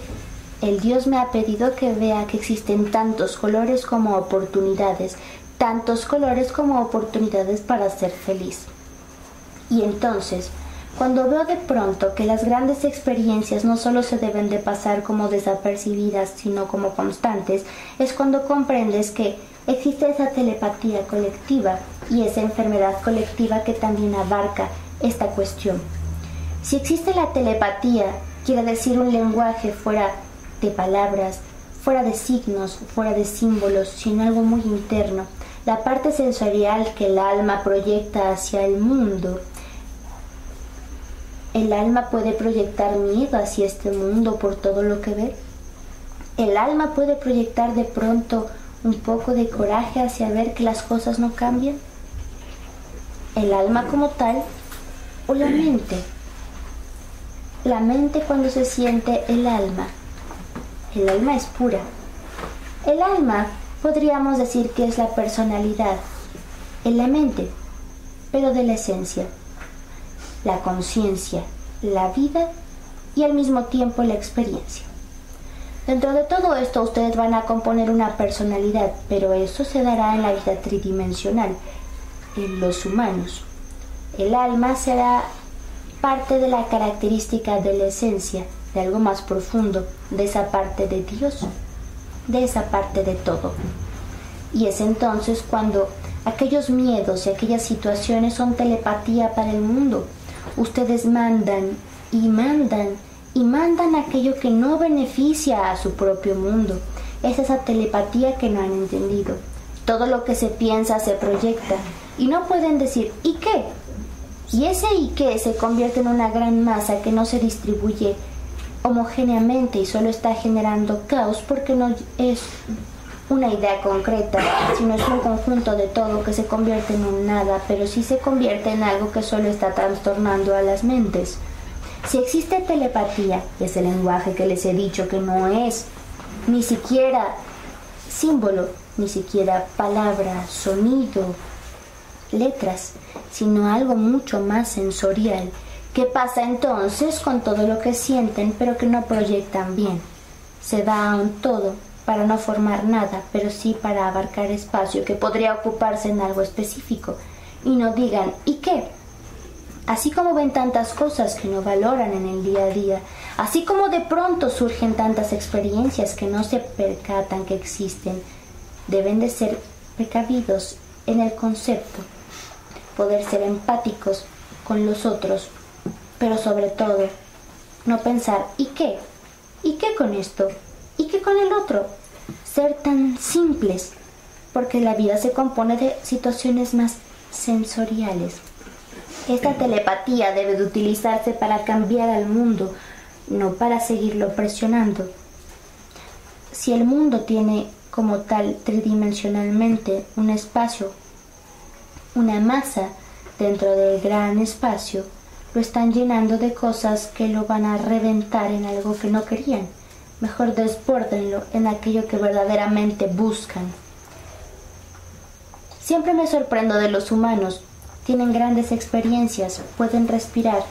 el Dios me ha pedido que vea que existen tantos colores como oportunidades, tantos colores como oportunidades para ser feliz. Y entonces, cuando veo de pronto que las grandes experiencias no solo se deben de pasar como desapercibidas, sino como constantes, es cuando comprendes que existe esa telepatía colectiva y esa enfermedad colectiva que también abarca esta cuestión. Si existe la telepatía, quiere decir un lenguaje fuera de palabras, fuera de signos, fuera de símbolos, sino algo muy interno. La parte sensorial que el alma proyecta hacia el mundo. ¿El alma puede proyectar miedo hacia este mundo por todo lo que ve? ¿El alma puede proyectar de pronto un poco de coraje hacia ver que las cosas no cambian? ¿El alma como tal o la mente? La mente cuando se siente el alma es pura. El alma podríamos decir que es la personalidad en la mente, pero de la esencia, la conciencia, la vida y al mismo tiempo la experiencia. Dentro de todo esto ustedes van a componer una personalidad, pero eso se dará en la vida tridimensional, en los humanos. El alma será parte de la característica de la esencia, de algo más profundo, de esa parte de Dios, de esa parte de todo. Y es entonces cuando aquellos miedos y aquellas situaciones son telepatía para el mundo. Ustedes mandan y mandan y mandan aquello que no beneficia a su propio mundo. Es esa telepatía que no han entendido. Todo lo que se piensa se proyecta y no pueden decir ¿y qué? Y ese ¿y qué? Se convierte en una gran masa que no se distribuye homogéneamente y solo está generando caos porque no es una idea concreta, sino es un conjunto de todo que se convierte en un nada, pero sí se convierte en algo que solo está trastornando a las mentes. Si existe telepatía, ese lenguaje que les he dicho que no es ni siquiera símbolo, ni siquiera palabra, sonido, letras, sino algo mucho más sensorial. ¿Qué pasa entonces con todo lo que sienten pero que no proyectan bien? Se va a un todo para no formar nada, pero sí para abarcar espacio que podría ocuparse en algo específico. Y no digan, ¿y qué? Así como ven tantas cosas que no valoran en el día a día, así como de pronto surgen tantas experiencias que no se percatan que existen, deben de ser precavidos en el concepto, poder ser empáticos con los otros, pero sobre todo, no pensar, ¿y qué? ¿Y qué con esto? ¿Y qué con el otro? Ser tan simples, porque la vida se compone de situaciones más sensoriales. Esta telepatía debe de utilizarse para cambiar al mundo, no para seguirlo presionando. Si el mundo tiene como tal tridimensionalmente un espacio, una masa dentro del gran espacio, lo están llenando de cosas que lo van a reventar en algo que no querían. Mejor desbórdenlo en aquello que verdaderamente buscan. Siempre me sorprendo de los humanos. Tienen grandes experiencias, pueden respirar.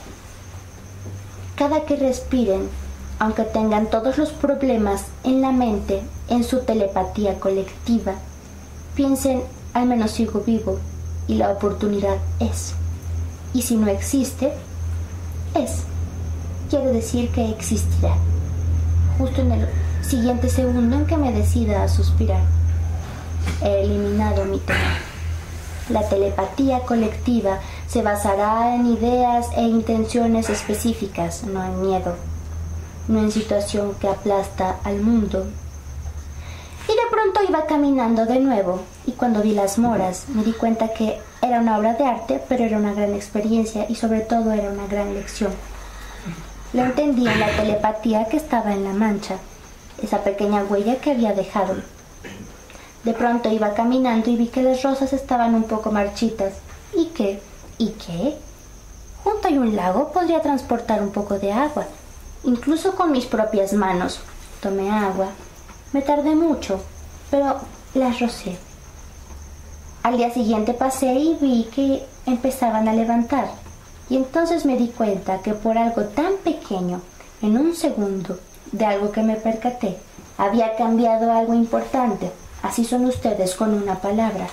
Cada que respiren, aunque tengan todos los problemas en la mente, en su telepatía colectiva, piensen, al menos sigo vivo y la oportunidad es. Y si no existe, es. Quiere decir que existirá. Justo en el siguiente segundo en que me decida a suspirar. He eliminado mi temor. La telepatía colectiva se basará en ideas e intenciones específicas, no en miedo, no en situación que aplasta al mundo. Y de pronto iba caminando de nuevo, y cuando vi las moras me di cuenta que era una obra de arte, pero era una gran experiencia y sobre todo era una gran lección. Lo entendí en la telepatía que estaba en la mancha, esa pequeña huella que había dejado. De pronto iba caminando y vi que las rosas estaban un poco marchitas. ¿Y qué? ¿Y qué? Junto hay un lago, podría transportar un poco de agua, incluso con mis propias manos. Tomé agua. Me tardé mucho, pero las rocé. Al día siguiente pasé y vi que empezaban a levantar. Y entonces me di cuenta que por algo tan pequeño, en un segundo, de algo que me percaté, había cambiado algo importante. Así son ustedes con una palabra.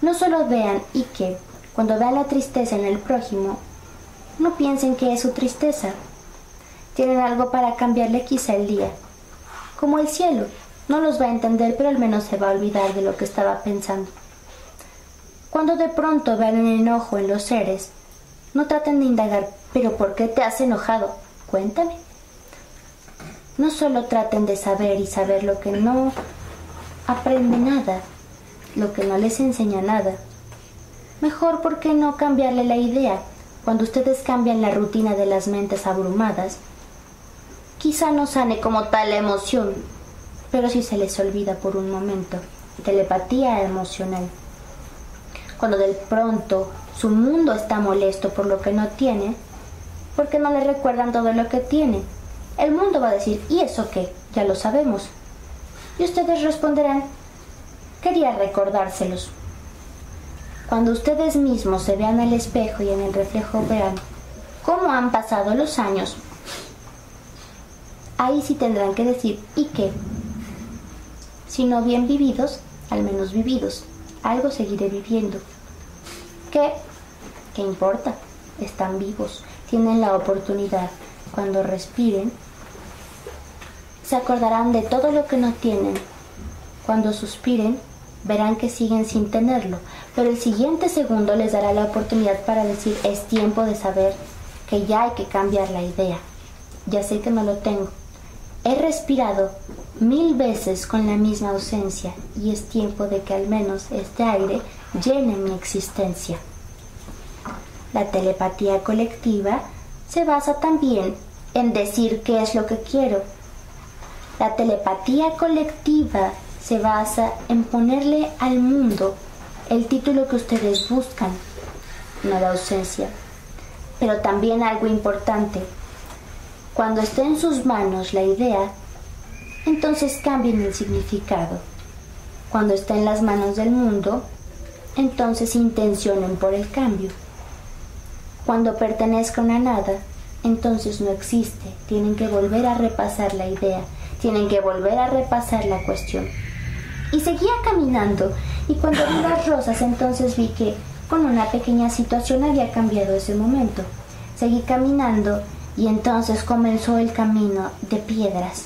No solo vean y que, cuando vean la tristeza en el prójimo, no piensen que es su tristeza. Tienen algo para cambiarle quizá el día. Como el cielo, no los va a entender, pero al menos se va a olvidar de lo que estaba pensando. Cuando de pronto vean el enojo en los seres, no traten de indagar, ¿pero por qué te has enojado? Cuéntame. No solo traten de saber y saber lo que no aprende nada, lo que no les enseña nada. Mejor, ¿por qué no cambiarle la idea? Cuando ustedes cambian la rutina de las mentes abrumadas, quizá no sane como tal la emoción, pero sí se les olvida por un momento. Telepatía emocional. Cuando de pronto su mundo está molesto por lo que no tiene, porque no le recuerdan todo lo que tiene, el mundo va a decir, ¿y eso qué? Ya lo sabemos. Y ustedes responderán, quería recordárselos. Cuando ustedes mismos se vean al espejo y en el reflejo verán cómo han pasado los años, ahí sí tendrán que decir, ¿y qué? Si no bien vividos, al menos vividos. Algo seguiré viviendo. ¿Qué? ¿Qué importa? Están vivos, tienen la oportunidad. Cuando respiren, se acordarán de todo lo que no tienen. Cuando suspiren, verán que siguen sin tenerlo, pero el siguiente segundo les dará la oportunidad para decir, es tiempo de saber que ya hay que cambiar la idea. Ya sé que no lo tengo. He respirado 1000 veces con la misma ausencia y es tiempo de que al menos este aire llene mi existencia. La telepatía colectiva se basa también en decir qué es lo que quiero. La telepatía colectiva se basa en ponerle al mundo el título que ustedes buscan, no la ausencia. Pero también algo importante, cuando esté en sus manos la idea, entonces cambien el significado. Cuando esté en las manos del mundo, entonces intencionen por el cambio. Cuando pertenezca a una nada, entonces no existe. Tienen que volver a repasar la idea, tienen que volver a repasar la cuestión. Y seguía caminando, y cuando vi las rosas, entonces vi que con una pequeña situación había cambiado ese momento. Seguí caminando, y entonces comenzó el camino de piedras.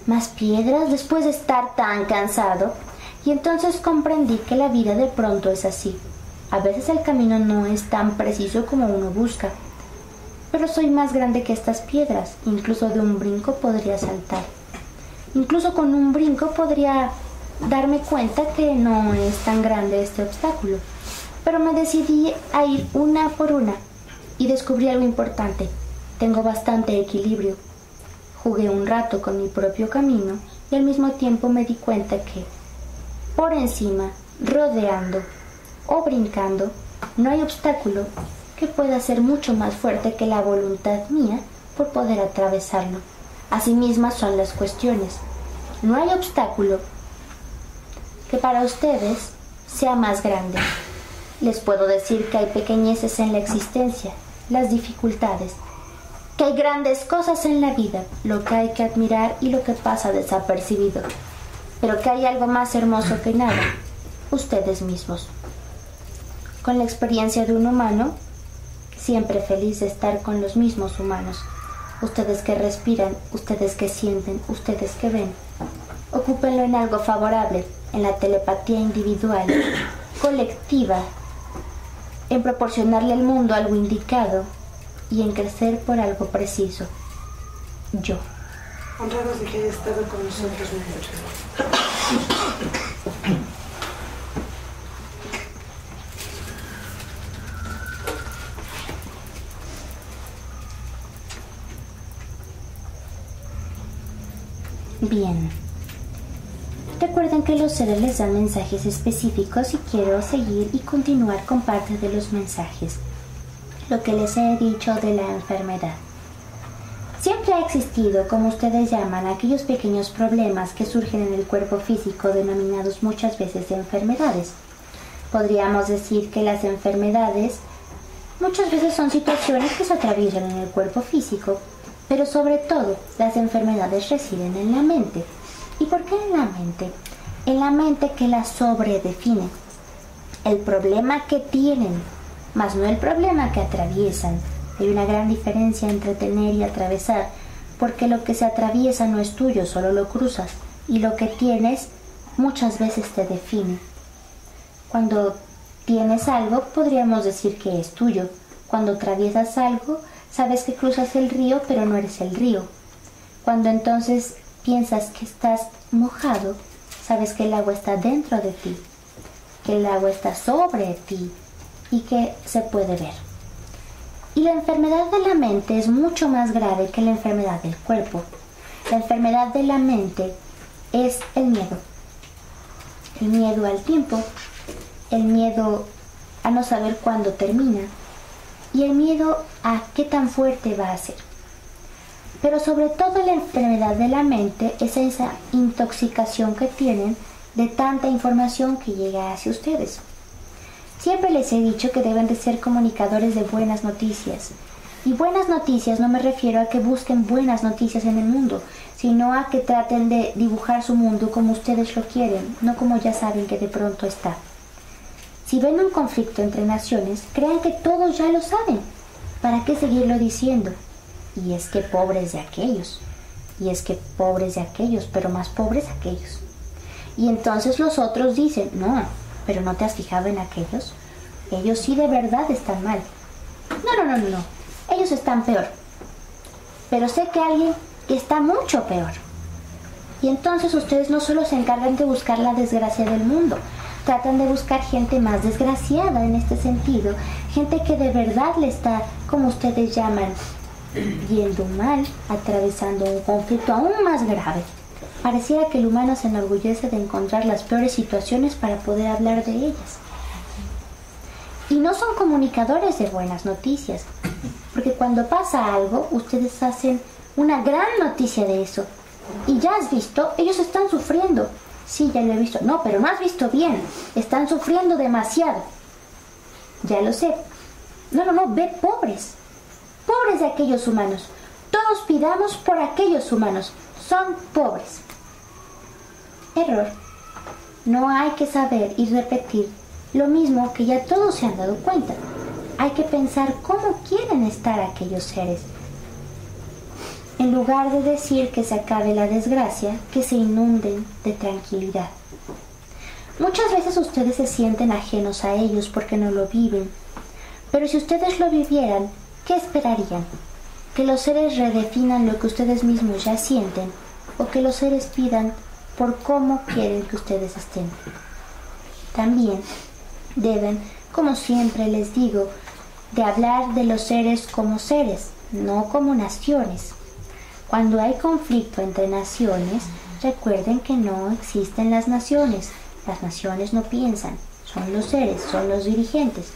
Más piedras después de estar tan cansado. Y entonces comprendí que la vida de pronto es así. A veces el camino no es tan preciso como uno busca. Pero soy más grande que estas piedras. Incluso de un brinco podría saltar. Incluso con un brinco podría darme cuenta que no es tan grande este obstáculo. Pero me decidí a ir una por una. Y descubrí algo importante. Tengo bastante equilibrio. Jugué un rato con mi propio camino y al mismo tiempo me di cuenta que por encima, rodeando o brincando, no hay obstáculo que pueda ser mucho más fuerte que la voluntad mía por poder atravesarlo. Así mismas son las cuestiones. No hay obstáculo que para ustedes sea más grande. Les puedo decir que hay pequeñeces en la existencia, las dificultades, que hay grandes cosas en la vida, lo que hay que admirar y lo que pasa desapercibido, pero que hay algo más hermoso que nada, ustedes mismos. Con la experiencia de un humano, siempre feliz de estar con los mismos humanos, ustedes que respiran, ustedes que sienten, ustedes que ven, ocúpenlo en algo favorable, en la telepatía individual, colectiva, en proporcionarle al mundo algo indicado y en crecer por algo preciso. Yo. Honrados de que haya estado con nosotros, Bien. Recuerden que los seres les dan mensajes específicos y quiero seguir y continuar con parte de los mensajes. Lo que les he dicho de la enfermedad. Siempre ha existido, como ustedes llaman, aquellos pequeños problemas que surgen en el cuerpo físico denominados muchas veces enfermedades. Podríamos decir que las enfermedades muchas veces son situaciones que se atraviesan en el cuerpo físico, pero sobre todo las enfermedades residen en la mente. ¿Y por qué en la mente? En la mente que la sobredefine. El problema que tienen, más no el problema que atraviesan. Hay una gran diferencia entre tener y atravesar, porque lo que se atraviesa no es tuyo, solo lo cruzas, y lo que tienes muchas veces te define. Cuando tienes algo, podríamos decir que es tuyo. Cuando atraviesas algo, sabes que cruzas el río, pero no eres el río. Cuando entonces piensas que estás mojado, sabes que el agua está dentro de ti, que el agua está sobre ti y que se puede ver. Y la enfermedad de la mente es mucho más grave que la enfermedad del cuerpo. La enfermedad de la mente es el miedo. El miedo al tiempo, el miedo a no saber cuándo termina y el miedo a qué tan fuerte va a ser. Pero sobre todo la enfermedad de la mente es esa intoxicación que tienen de tanta información que llega hacia ustedes. Siempre les he dicho que deben de ser comunicadores de buenas noticias. Y buenas noticias no me refiero a que busquen buenas noticias en el mundo, sino a que traten de dibujar su mundo como ustedes lo quieren, no como ya saben que de pronto está. Si ven un conflicto entre naciones, crean que todos ya lo saben. ¿Para qué seguirlo diciendo? Y es que pobres de aquellos, y es que pobres de aquellos, pero más pobres aquellos. Y entonces los otros dicen, no, pero ¿no te has fijado en aquellos? Ellos sí de verdad están mal. No, ellos están peor. Pero sé que alguien está mucho peor. Y entonces ustedes no solo se encargan de buscar la desgracia del mundo, tratan de buscar gente más desgraciada en este sentido, gente que de verdad le está, como ustedes llaman, yendo mal, atravesando un conflicto aún más grave. Pareciera que el humano se enorgullece de encontrar las peores situaciones para poder hablar de ellas. Y no son comunicadores de buenas noticias, porque cuando pasa algo, ustedes hacen una gran noticia de eso. Y ya has visto, ellos están sufriendo. Sí, ya lo he visto. No, pero no has visto bien. Están sufriendo demasiado. Ya lo sé. No, ve pobres. Pobres de aquellos humanos. Todos pidamos por aquellos humanos. Son pobres. Error. No hay que saber y repetir lo mismo que ya todos se han dado cuenta. Hay que pensar cómo quieren estar aquellos seres. En lugar de decir que se acabe la desgracia, que se inunden de tranquilidad. Muchas veces ustedes se sienten ajenos a ellos porque no lo viven. Pero si ustedes lo vivieran, ¿qué esperarían? ¿Que los seres redefinan lo que ustedes mismos ya sienten? ¿O que los seres pidan por cómo quieren que ustedes estén? También deben, como siempre les digo, de hablar de los seres como seres, no como naciones. Cuando hay conflicto entre naciones, recuerden que no existen las naciones. Las naciones no piensan, son los seres, son los dirigentes.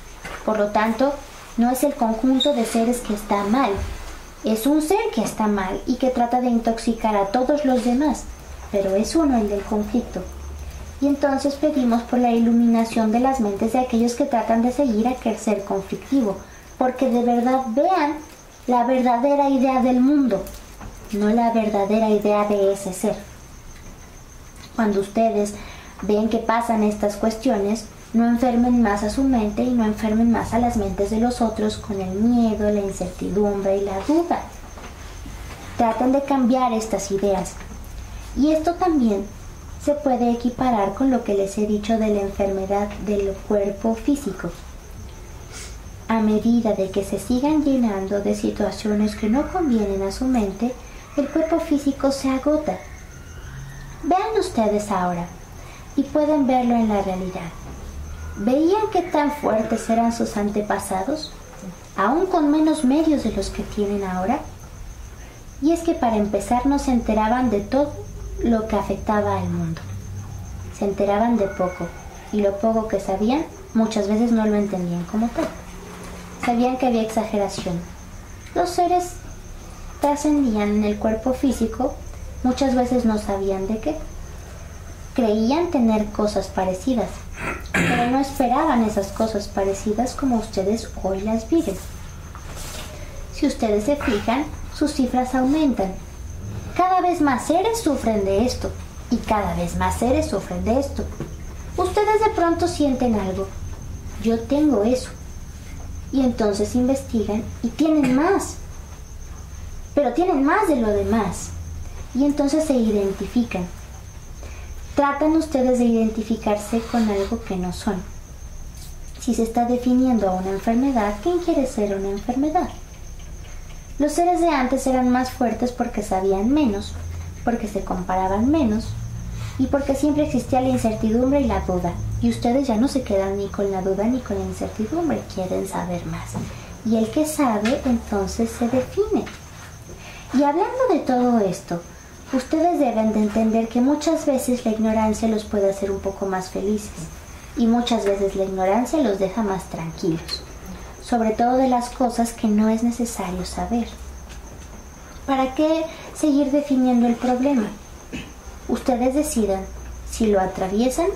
Por lo tanto, no es el conjunto de seres que está mal. Es un ser que está mal y que trata de intoxicar a todos los demás, pero es uno el del conflicto. Y entonces pedimos por la iluminación de las mentes de aquellos que tratan de seguir a aquel ser conflictivo, porque de verdad vean la verdadera idea del mundo, no la verdadera idea de ese ser. Cuando ustedes ven que pasan estas cuestiones, no enfermen más a su mente y no enfermen más a las mentes de los otros con el miedo, la incertidumbre y la duda. Traten de cambiar estas ideas. Y esto también se puede equiparar con lo que les he dicho de la enfermedad del cuerpo físico. A medida de que se sigan llenando de situaciones que no convienen a su mente, el cuerpo físico se agota. Vean ustedes ahora, y pueden verlo en la realidad. ¿Veían qué tan fuertes eran sus antepasados? Aún con menos medios de los que tienen ahora. Y es que para empezar no se enteraban de todo lo que afectaba al mundo. Se enteraban de poco, y lo poco que sabían muchas veces no lo entendían como tal. Sabían que había exageración. Los seres trascendían en el cuerpo físico, muchas veces no sabían de qué. Creían tener cosas parecidas, pero no esperaban esas cosas parecidas como ustedes hoy las viven. Si ustedes se fijan, sus cifras aumentan. Cada vez más seres sufren de esto, y cada vez más seres sufren de esto. Ustedes de pronto sienten algo. Yo tengo eso. Y entonces investigan y tienen más. Pero tienen más de lo demás. Y entonces se identifican. Tratan ustedes de identificarse con algo que no son. Si se está definiendo a una enfermedad, ¿quién quiere ser una enfermedad? Los seres de antes eran más fuertes porque sabían menos, porque se comparaban menos y porque siempre existía la incertidumbre y la duda. Y ustedes ya no se quedan ni con la duda ni con la incertidumbre, quieren saber más. Y el que sabe, entonces se define. Y hablando de todo esto, ustedes deben de entender que muchas veces la ignorancia los puede hacer un poco más felices y muchas veces la ignorancia los deja más tranquilos, sobre todo de las cosas que no es necesario saber. ¿Para qué seguir definiendo el problema? Ustedes decidan si lo atraviesan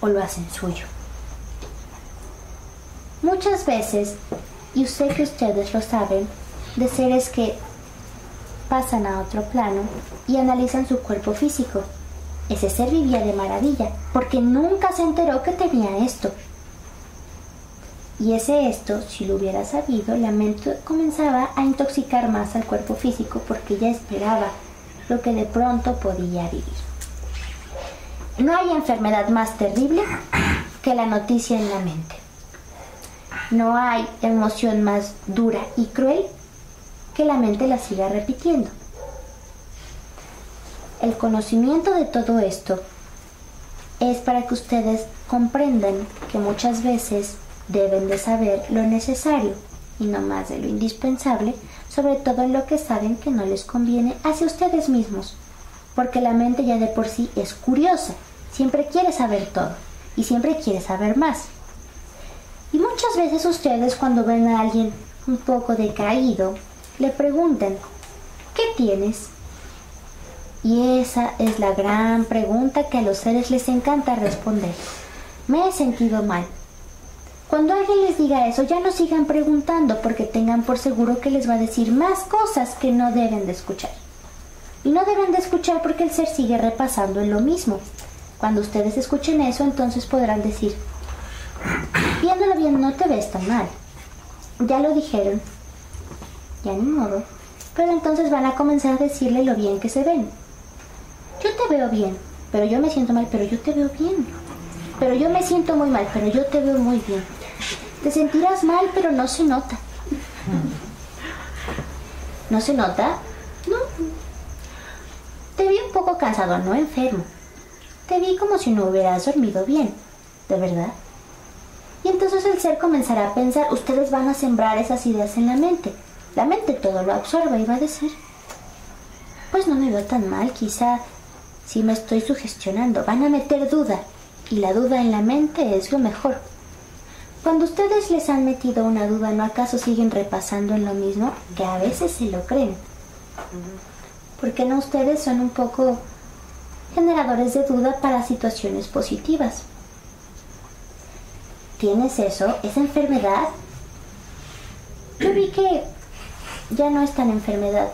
o lo hacen suyo. Muchas veces, y sé que ustedes lo saben, de seres que pasan a otro plano y analizan su cuerpo físico. Ese ser vivía de maravilla, porque nunca se enteró que tenía esto. Y esto, si lo hubiera sabido, la mente comenzaba a intoxicar más al cuerpo físico porque ya esperaba lo que de pronto podía vivir. No hay enfermedad más terrible que la noticia en la mente. No hay emoción más dura y cruel que la mente la siga repitiendo. El conocimiento de todo esto es para que ustedes comprendan que muchas veces deben de saber lo necesario y no más de lo indispensable, sobre todo en lo que saben que no les conviene hacia ustedes mismos. porque la mente ya de por sí es curiosa, siempre quiere saber todo y siempre quiere saber más. Y muchas veces ustedes, cuando ven a alguien un poco decaído, le preguntan, ¿qué tienes? Y esa es la gran pregunta que a los seres les encanta responder. Me he sentido mal. Cuando alguien les diga eso, ya no sigan preguntando, porque tengan por seguro que les va a decir más cosas que no deben de escuchar. Y no deben de escuchar porque el ser sigue repasando en lo mismo. Cuando ustedes escuchen eso, entonces podrán decir, viéndolo bien, no te ves tan mal. Ya lo dijeron, ya ni modo. Pero entonces van a comenzar a decirle lo bien que se ven. Yo te veo bien, pero yo me siento mal, pero yo te veo bien. Pero yo me siento muy mal, pero yo te veo muy bien. Te sentirás mal, pero no se nota. ¿No se nota? No. Te vi un poco cansado, no enfermo. Te vi como si no hubieras dormido bien, ¿de verdad? Y entonces el ser comenzará a pensar, ustedes van a sembrar esas ideas en la mente. La mente todo lo absorbe y va a decir, pues no me veo tan mal, quizá si me estoy sugestionando. Van a meter duda, y la duda en la mente es lo mejor. Cuando ustedes les han metido una duda, ¿no acaso siguen repasando en lo mismo? Que a veces se lo creen. ¿Por qué no ustedes son un poco generadores de duda para situaciones positivas? ¿Tienes eso? ¿Esa enfermedad? Yo vi que ya no es tan enfermedad.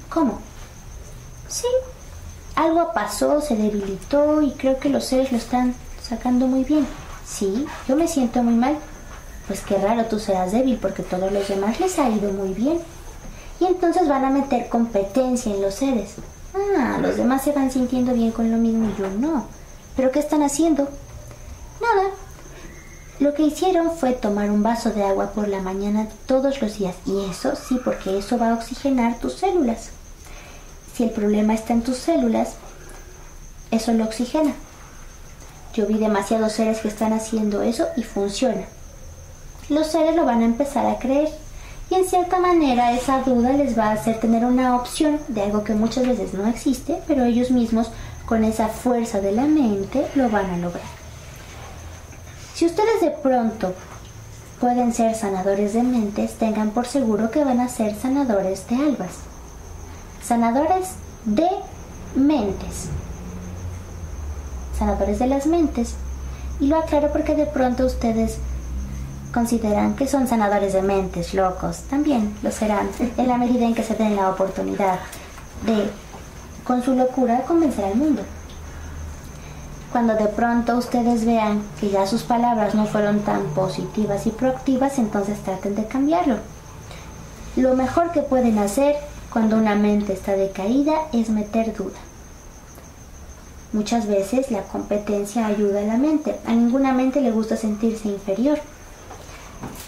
¿Cómo? Sí, algo pasó, se debilitó y creo que los seres lo están sacando muy bien. Sí, yo me siento muy mal. Pues qué raro, tú serás débil porque a todos los demás les ha ido muy bien. Y entonces van a meter competencia en los seres. Los demás se van sintiendo bien con lo mismo y yo no. ¿Pero qué están haciendo? Nada. Lo que hicieron fue tomar un vaso de agua por la mañana todos los días. Y eso sí, porque eso va a oxigenar tus células. Si el problema está en tus células, eso lo oxigena. Yo vi demasiados seres que están haciendo eso y funciona. Los seres lo van a empezar a creer. Y en cierta manera esa duda les va a hacer tener una opción de algo que muchas veces no existe, pero ellos mismos con esa fuerza de la mente lo van a lograr. Si ustedes de pronto pueden ser sanadores de mentes, tengan por seguro que van a ser sanadores de almas. Sanadores de mentes. Sanadores de las mentes. Y lo aclaro porque de pronto ustedes consideran que son sanadores de mentes, locos. También lo serán en la medida en que se den la oportunidad de, con su locura, convencer al mundo. Cuando de pronto ustedes vean que ya sus palabras no fueron tan positivas y proactivas, entonces traten de cambiarlo. Lo mejor que pueden hacer cuando una mente está decaída es meter duda. Muchas veces la competencia ayuda a la mente. A ninguna mente le gusta sentirse inferior.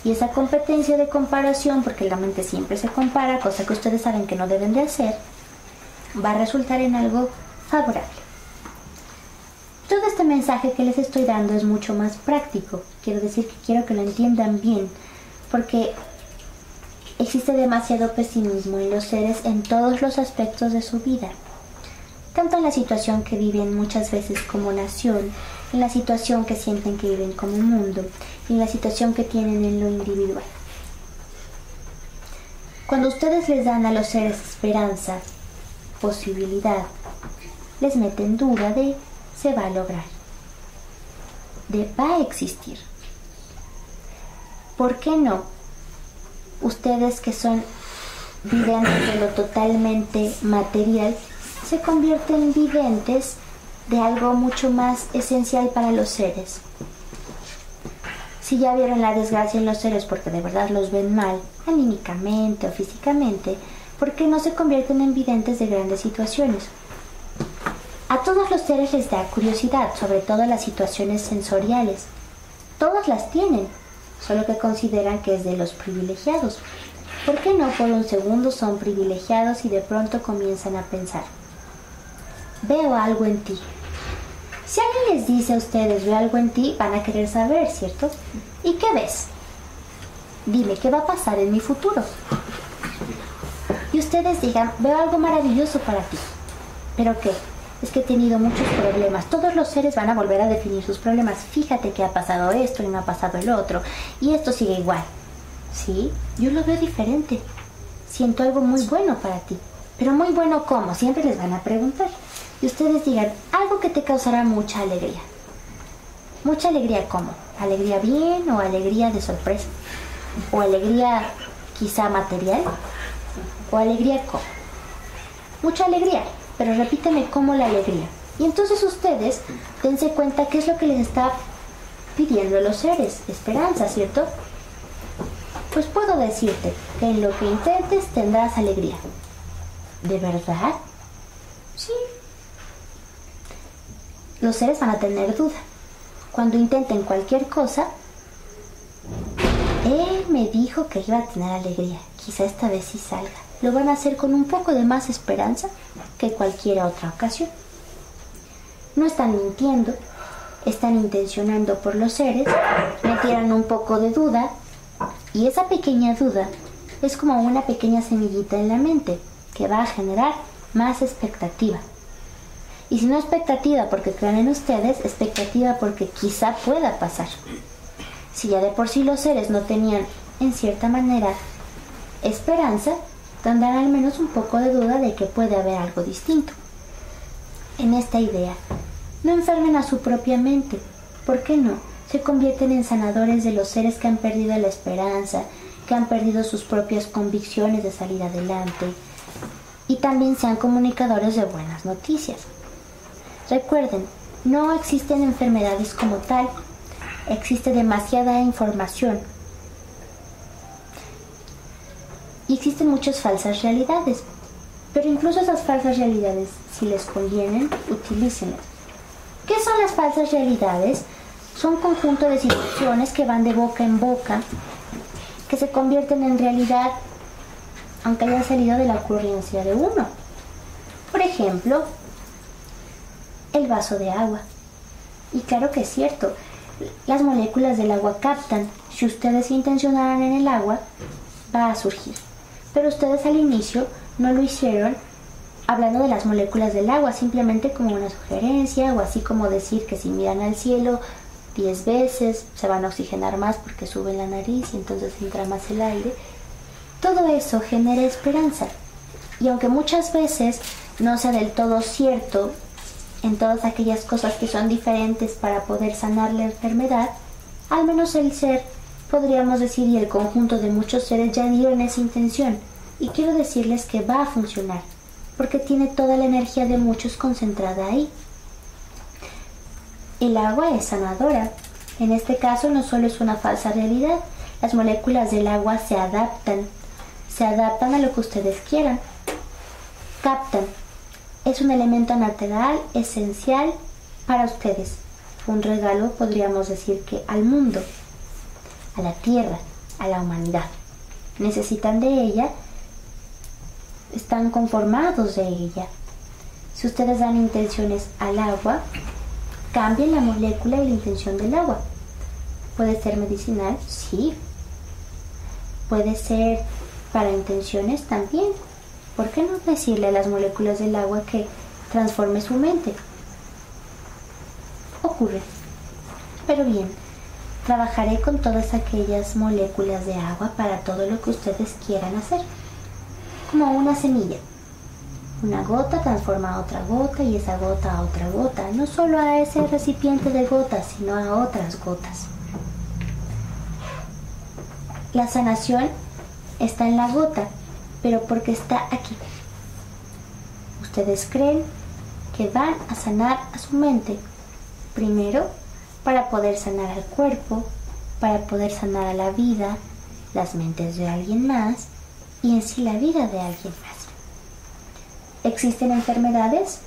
Y esa competencia de comparación, porque la mente siempre se compara, cosa que ustedes saben que no deben de hacer, va a resultar en algo favorable. Todo este mensaje que les estoy dando es mucho más práctico. Quiero decir que quiero que lo entiendan bien, porque existe demasiado pesimismo en los seres en todos los aspectos de su vida. Tanto en la situación que viven muchas veces como nación, en la situación que sienten que viven como mundo, y en la situación que tienen en lo individual. Cuando ustedes les dan a los seres esperanza, posibilidad, les meten duda de se va a lograr, de va a existir. ¿Por qué no? Ustedes que son videntes de lo totalmente material, se convierten en videntes de algo mucho más esencial para los seres. Si ya vieron la desgracia en los seres porque de verdad los ven mal, anímicamente o físicamente, ¿por qué no se convierten en videntes de grandes situaciones? A todos los seres les da curiosidad, sobre todo las situaciones sensoriales. Todos las tienen, solo que consideran que es de los privilegiados. ¿Por qué no por un segundo son privilegiados y de pronto comienzan a pensar? Veo algo en ti. Si alguien les dice a ustedes, veo algo en ti, van a querer saber, ¿cierto? ¿Y qué ves? Dime, ¿qué va a pasar en mi futuro? Y ustedes digan, veo algo maravilloso para ti. ¿Pero qué? es que he tenido muchos problemas. Todos los seres van a volver a definir sus problemas. Fíjate que ha pasado esto y no ha pasado el otro. Y esto sigue igual. Sí, yo lo veo diferente. Siento algo muy bueno para ti. Pero muy bueno, ¿cómo? Siempre les van a preguntar. Y ustedes digan algo que te causará mucha alegría. ¿Mucha alegría cómo? ¿Alegría bien o alegría de sorpresa? ¿O alegría quizá material? ¿O alegría cómo? Mucha alegría, pero repíteme cómo la alegría. Y entonces ustedes dense cuenta qué es lo que les está pidiendo los seres. Esperanza, ¿cierto? Pues puedo decirte que en lo que intentes tendrás alegría. ¿De verdad? Sí. Los seres van a tener duda. Cuando intenten cualquier cosa, él me dijo que iba a tener alegría. Quizá esta vez sí salga. Lo van a hacer con un poco de más esperanza que cualquier otra ocasión. No están mintiendo, están intencionando por los seres, metieran un poco de duda, y esa pequeña duda es como una pequeña semillita en la mente que va a generar más expectativa. Y si no expectativa porque creen en ustedes, expectativa porque quizá pueda pasar. Si ya de por sí los seres no tenían, en cierta manera, esperanza, tendrán al menos un poco de duda de que puede haber algo distinto. En esta idea, no enfermen a su propia mente. ¿Por qué no? Se convierten en sanadores de los seres que han perdido la esperanza, que han perdido sus propias convicciones de salir adelante, y también sean comunicadores de buenas noticias. Recuerden, no existen enfermedades como tal, existe demasiada información y existen muchas falsas realidades, pero incluso esas falsas realidades, si les convienen, utilícenlas. ¿Qué son las falsas realidades? Son un conjunto de situaciones que van de boca en boca, que se convierten en realidad aunque hayan salido de la ocurrencia de uno. Por ejemplo, el vaso de agua. Y claro que es cierto, las moléculas del agua captan. Si ustedes se intencionaran en el agua, va a surgir. Pero ustedes al inicio no lo hicieron hablando de las moléculas del agua, simplemente como una sugerencia, o así como decir que si miran al cielo 10 veces se van a oxigenar más porque sube la nariz y entonces entra más el aire. Todo eso genera esperanza. Y aunque muchas veces no sea del todo cierto en todas aquellas cosas que son diferentes para poder sanar la enfermedad, al menos el ser, podríamos decir, y el conjunto de muchos seres ya dieron esa intención. Y quiero decirles que va a funcionar, porque tiene toda la energía de muchos concentrada ahí. El agua es sanadora. En este caso no solo es una falsa realidad, las moléculas del agua se adaptan a lo que ustedes quieran, captan. Es un elemento natural, esencial para ustedes. Un regalo, podríamos decir que al mundo, a la tierra, a la humanidad. Necesitan de ella, están conformados de ella. Si ustedes dan intenciones al agua, cambien la molécula y la intención del agua. ¿Puede ser medicinal? Sí. ¿Puede ser para intenciones? También. ¿Por qué no decirle a las moléculas del agua que transforme su mente? Ocurre. Pero bien, trabajaré con todas aquellas moléculas de agua para todo lo que ustedes quieran hacer. Como una semilla. Una gota transforma a otra gota y esa gota a otra gota. No solo a ese recipiente de gotas, sino a otras gotas. La sanación está en la gota, pero porque está aquí. Ustedes creen que van a sanar a su mente, primero para poder sanar al cuerpo, para poder sanar a la vida, las mentes de alguien más y en sí la vida de alguien más. ¿Existen enfermedades?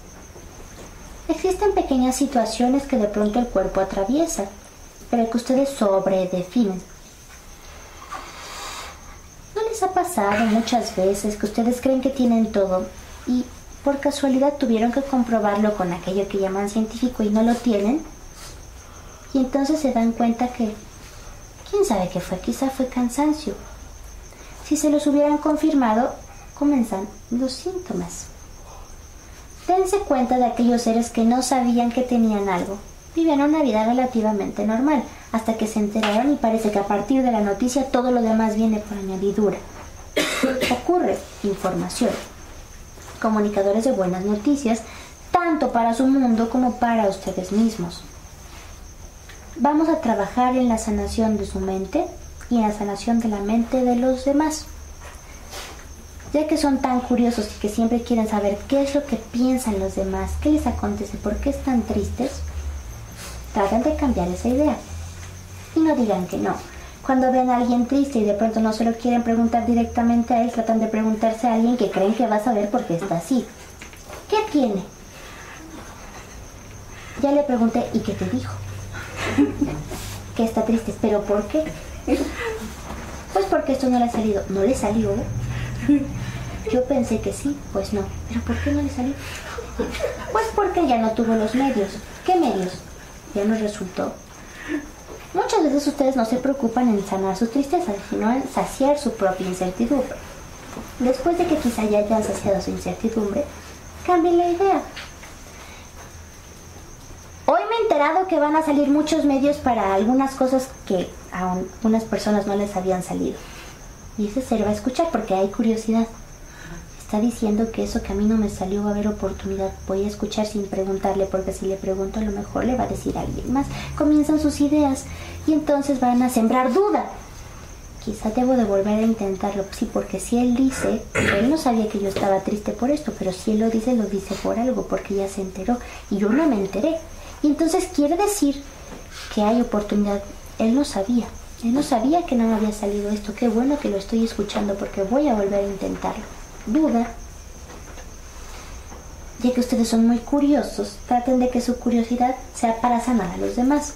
Existen pequeñas situaciones que de pronto el cuerpo atraviesa, pero que ustedes sobredefinen. ¿No les ha pasado muchas veces que ustedes creen que tienen todo y por casualidad tuvieron que comprobarlo con aquello que llaman científico y no lo tienen? Y entonces se dan cuenta que, quién sabe qué fue, quizá fue cansancio. Si se los hubieran confirmado, comienzan los síntomas. Dense cuenta de aquellos seres que no sabían que tenían algo. Vivían una vida relativamente normal, hasta que se enteraron y parece que a partir de la noticia todo lo demás viene por añadidura. Ocurre información. Comunicadores de buenas noticias, tanto para su mundo como para ustedes mismos. Vamos a trabajar en la sanación de su mente y en la sanación de la mente de los demás. Ya que son tan curiosos y que siempre quieren saber qué es lo que piensan los demás, qué les acontece, por qué están tristes, traten de cambiar esa idea. Y no digan que no. Cuando ven a alguien triste y de pronto no se lo quieren preguntar directamente a él, tratan de preguntarse a alguien que creen que va a saber por qué está así. ¿Qué tiene? Ya le pregunté, ¿y qué te dijo? Que está triste, ¿pero por qué? Pues porque esto no le ha salido. ¿No le salió? Yo pensé que sí, pues no. ¿Pero por qué no le salió? Pues porque ya no tuvo los medios. ¿Qué medios? Ya no resultó. Muchas veces ustedes no se preocupan en sanar sus tristezas, sino en saciar su propia incertidumbre. Después de que quizá ya hayan saciado su incertidumbre, cambien la idea. Hoy me he enterado que van a salir muchos medios para algunas cosas que a unas personas no les habían salido. Y ese ser va a escuchar porque hay curiosidad. Está diciendo que eso que a mí no me salió va a haber oportunidad. Voy a escuchar sin preguntarle, porque si le pregunto a lo mejor le va a decir a alguien más. Comienzan sus ideas y entonces van a sembrar duda. Quizá debo de volver a intentarlo. Sí, porque si él dice, él no sabía que yo estaba triste por esto, pero si él lo dice por algo, porque ya se enteró y yo no me enteré. Y entonces quiere decir que hay oportunidad. Él no sabía. Él no sabía que no me había salido esto. Qué bueno que lo estoy escuchando porque voy a volver a intentarlo. Duda. Ya que ustedes son muy curiosos, traten de que su curiosidad sea para sanar a los demás.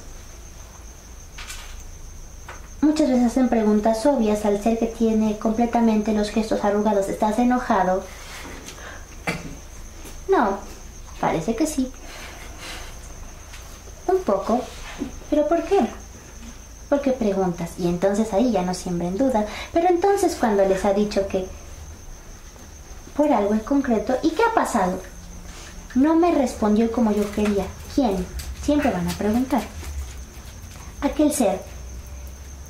Muchas veces hacen preguntas obvias al ser que tiene completamente los gestos arrugados. ¿Estás enojado? No, parece que sí. Un poco. ¿Pero por qué? Porque preguntas y entonces ahí ya no siembren duda. Pero entonces cuando les ha dicho que por algo en concreto, ¿y qué ha pasado? No me respondió como yo quería. ¿Quién? Siempre van a preguntar. Aquel ser.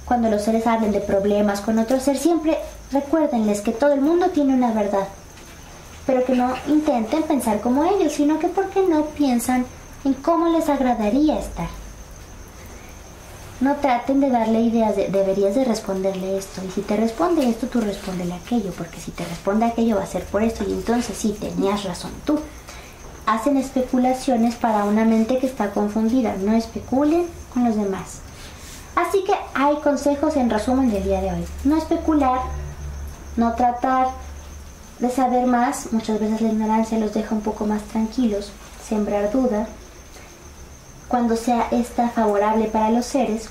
Cuando los seres hablen de problemas con otro ser, siempre recuérdenles que todo el mundo tiene una verdad. Pero que no intenten pensar como ellos, sino que porque no piensan en cómo les agradaría estar. No traten de darle ideas de deberías de responderle esto. Y si te responde esto, tú respóndele aquello. Porque si te responde aquello va a ser por esto. Y entonces sí, tenías razón tú. Hacen especulaciones para una mente que está confundida. No especulen con los demás. Así que hay consejos en resumen del día de hoy. No especular. No tratar de saber más. Muchas veces la ignorancia los deja un poco más tranquilos. Sembrar duda. Cuando sea esta favorable para los seres,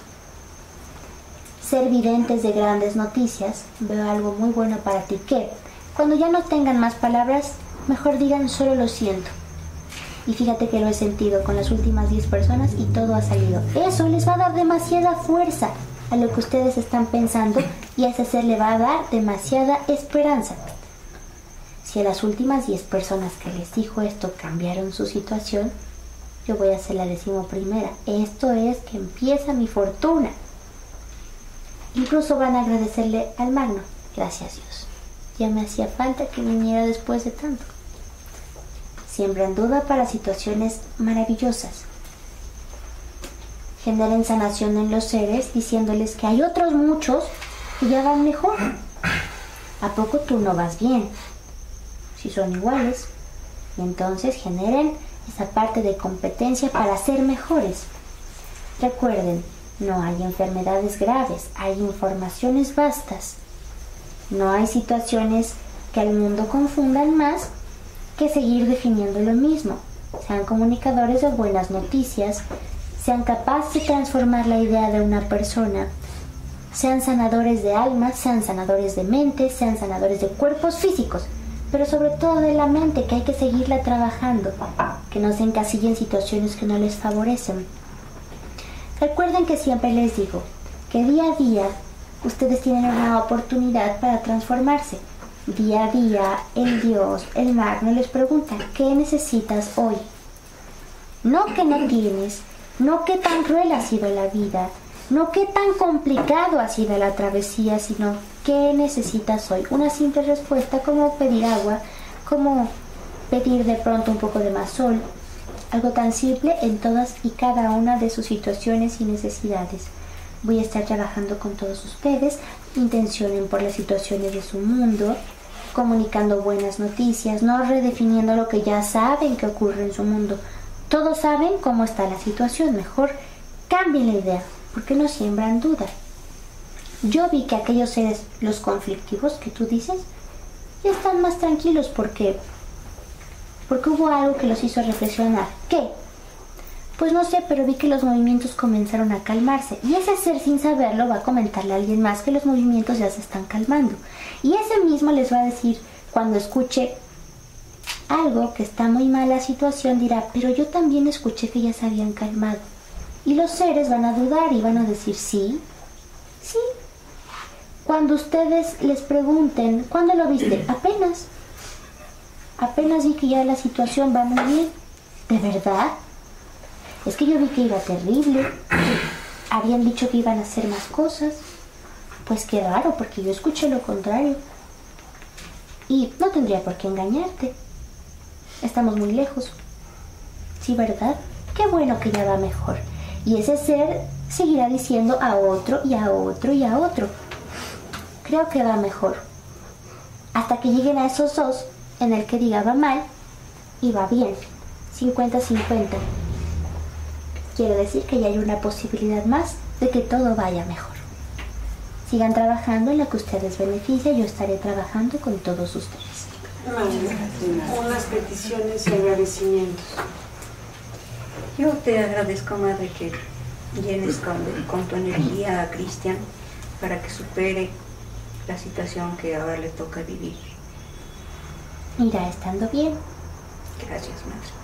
ser videntes de grandes noticias. Veo algo muy bueno para ti. Que cuando ya no tengan más palabras, mejor digan solo lo siento. Y fíjate que lo he sentido con las últimas 10 personas y todo ha salido. Eso les va a dar demasiada fuerza a lo que ustedes están pensando y a ese ser le va a dar demasiada esperanza. Si a las últimas 10 personas que les dijo esto cambiaron su situación, yo voy a hacer la 11ª. Esto es que empieza mi fortuna. Incluso van a agradecerle al Magno. Gracias, Dios. Ya me hacía falta que viniera después de tanto. Siembran duda para situaciones maravillosas. Generen sanación en los seres diciéndoles que hay otros muchos que ya van mejor. ¿A poco tú no vas bien? Si son iguales. Y entonces generen esa parte de competencia para ser mejores. Recuerden, no hay enfermedades graves, hay informaciones vastas. No hay situaciones que al mundo confundan más que seguir definiendo lo mismo. Sean comunicadores de buenas noticias, sean capaces de transformar la idea de una persona, sean sanadores de almas, sean sanadores de mentes, sean sanadores de cuerpos físicos, pero sobre todo de la mente, que hay que seguirla trabajando, que no se encasillen en situaciones que no les favorecen. Recuerden que siempre les digo que día a día ustedes tienen una oportunidad para transformarse. Día a día, el Dios, el Magno les pregunta, ¿qué necesitas hoy? No que no tienes, no que tan cruel ha sido la vida, no que tan complicado ha sido la travesía, sino ¿qué necesitas hoy? Una simple respuesta como pedir agua, como pedir de pronto un poco de más sol. Algo tan simple en todas y cada una de sus situaciones y necesidades. Voy a estar trabajando con todos ustedes, intencionen por las situaciones de su mundo, comunicando buenas noticias, no redefiniendo lo que ya saben que ocurre en su mundo. Todos saben cómo está la situación, mejor cambien la idea, porque no siembran duda. Yo vi que aquellos seres, los conflictivos que tú dices, ya están más tranquilos porque hubo algo que los hizo reflexionar. ¿Qué? Pues no sé, pero vi que los movimientos comenzaron a calmarse. Y ese ser, sin saberlo, va a comentarle a alguien más que los movimientos ya se están calmando. Y ese mismo les va a decir, cuando escuche algo que está muy mal la situación, dirá, pero yo también escuché que ya se habían calmado. Y los seres van a dudar y van a decir, sí, sí. Cuando ustedes les pregunten, ¿cuándo lo viste? Apenas. Apenas vi que ya la situación va muy bien. ¿De verdad? Es que yo vi que iba terrible. Habían dicho que iban a hacer más cosas. Pues qué raro, porque yo escuché lo contrario. Y no tendría por qué engañarte. Estamos muy lejos. Sí, ¿verdad? Qué bueno que ya va mejor. Y ese ser seguirá diciendo a otro y a otro y a otro. Creo que va mejor. Hasta que lleguen a esos dos en el que diga va mal y va bien. 50-50. Quiere decir que ya hay una posibilidad más de que todo vaya mejor. Sigan trabajando en lo que ustedes beneficien. Yo estaré trabajando con todos ustedes. Unas peticiones y agradecimientos. Yo te agradezco, Madre, que llenes con tu energía a Cristian para que supere la situación que ahora le toca vivir. Irá estando bien. Gracias, Madre.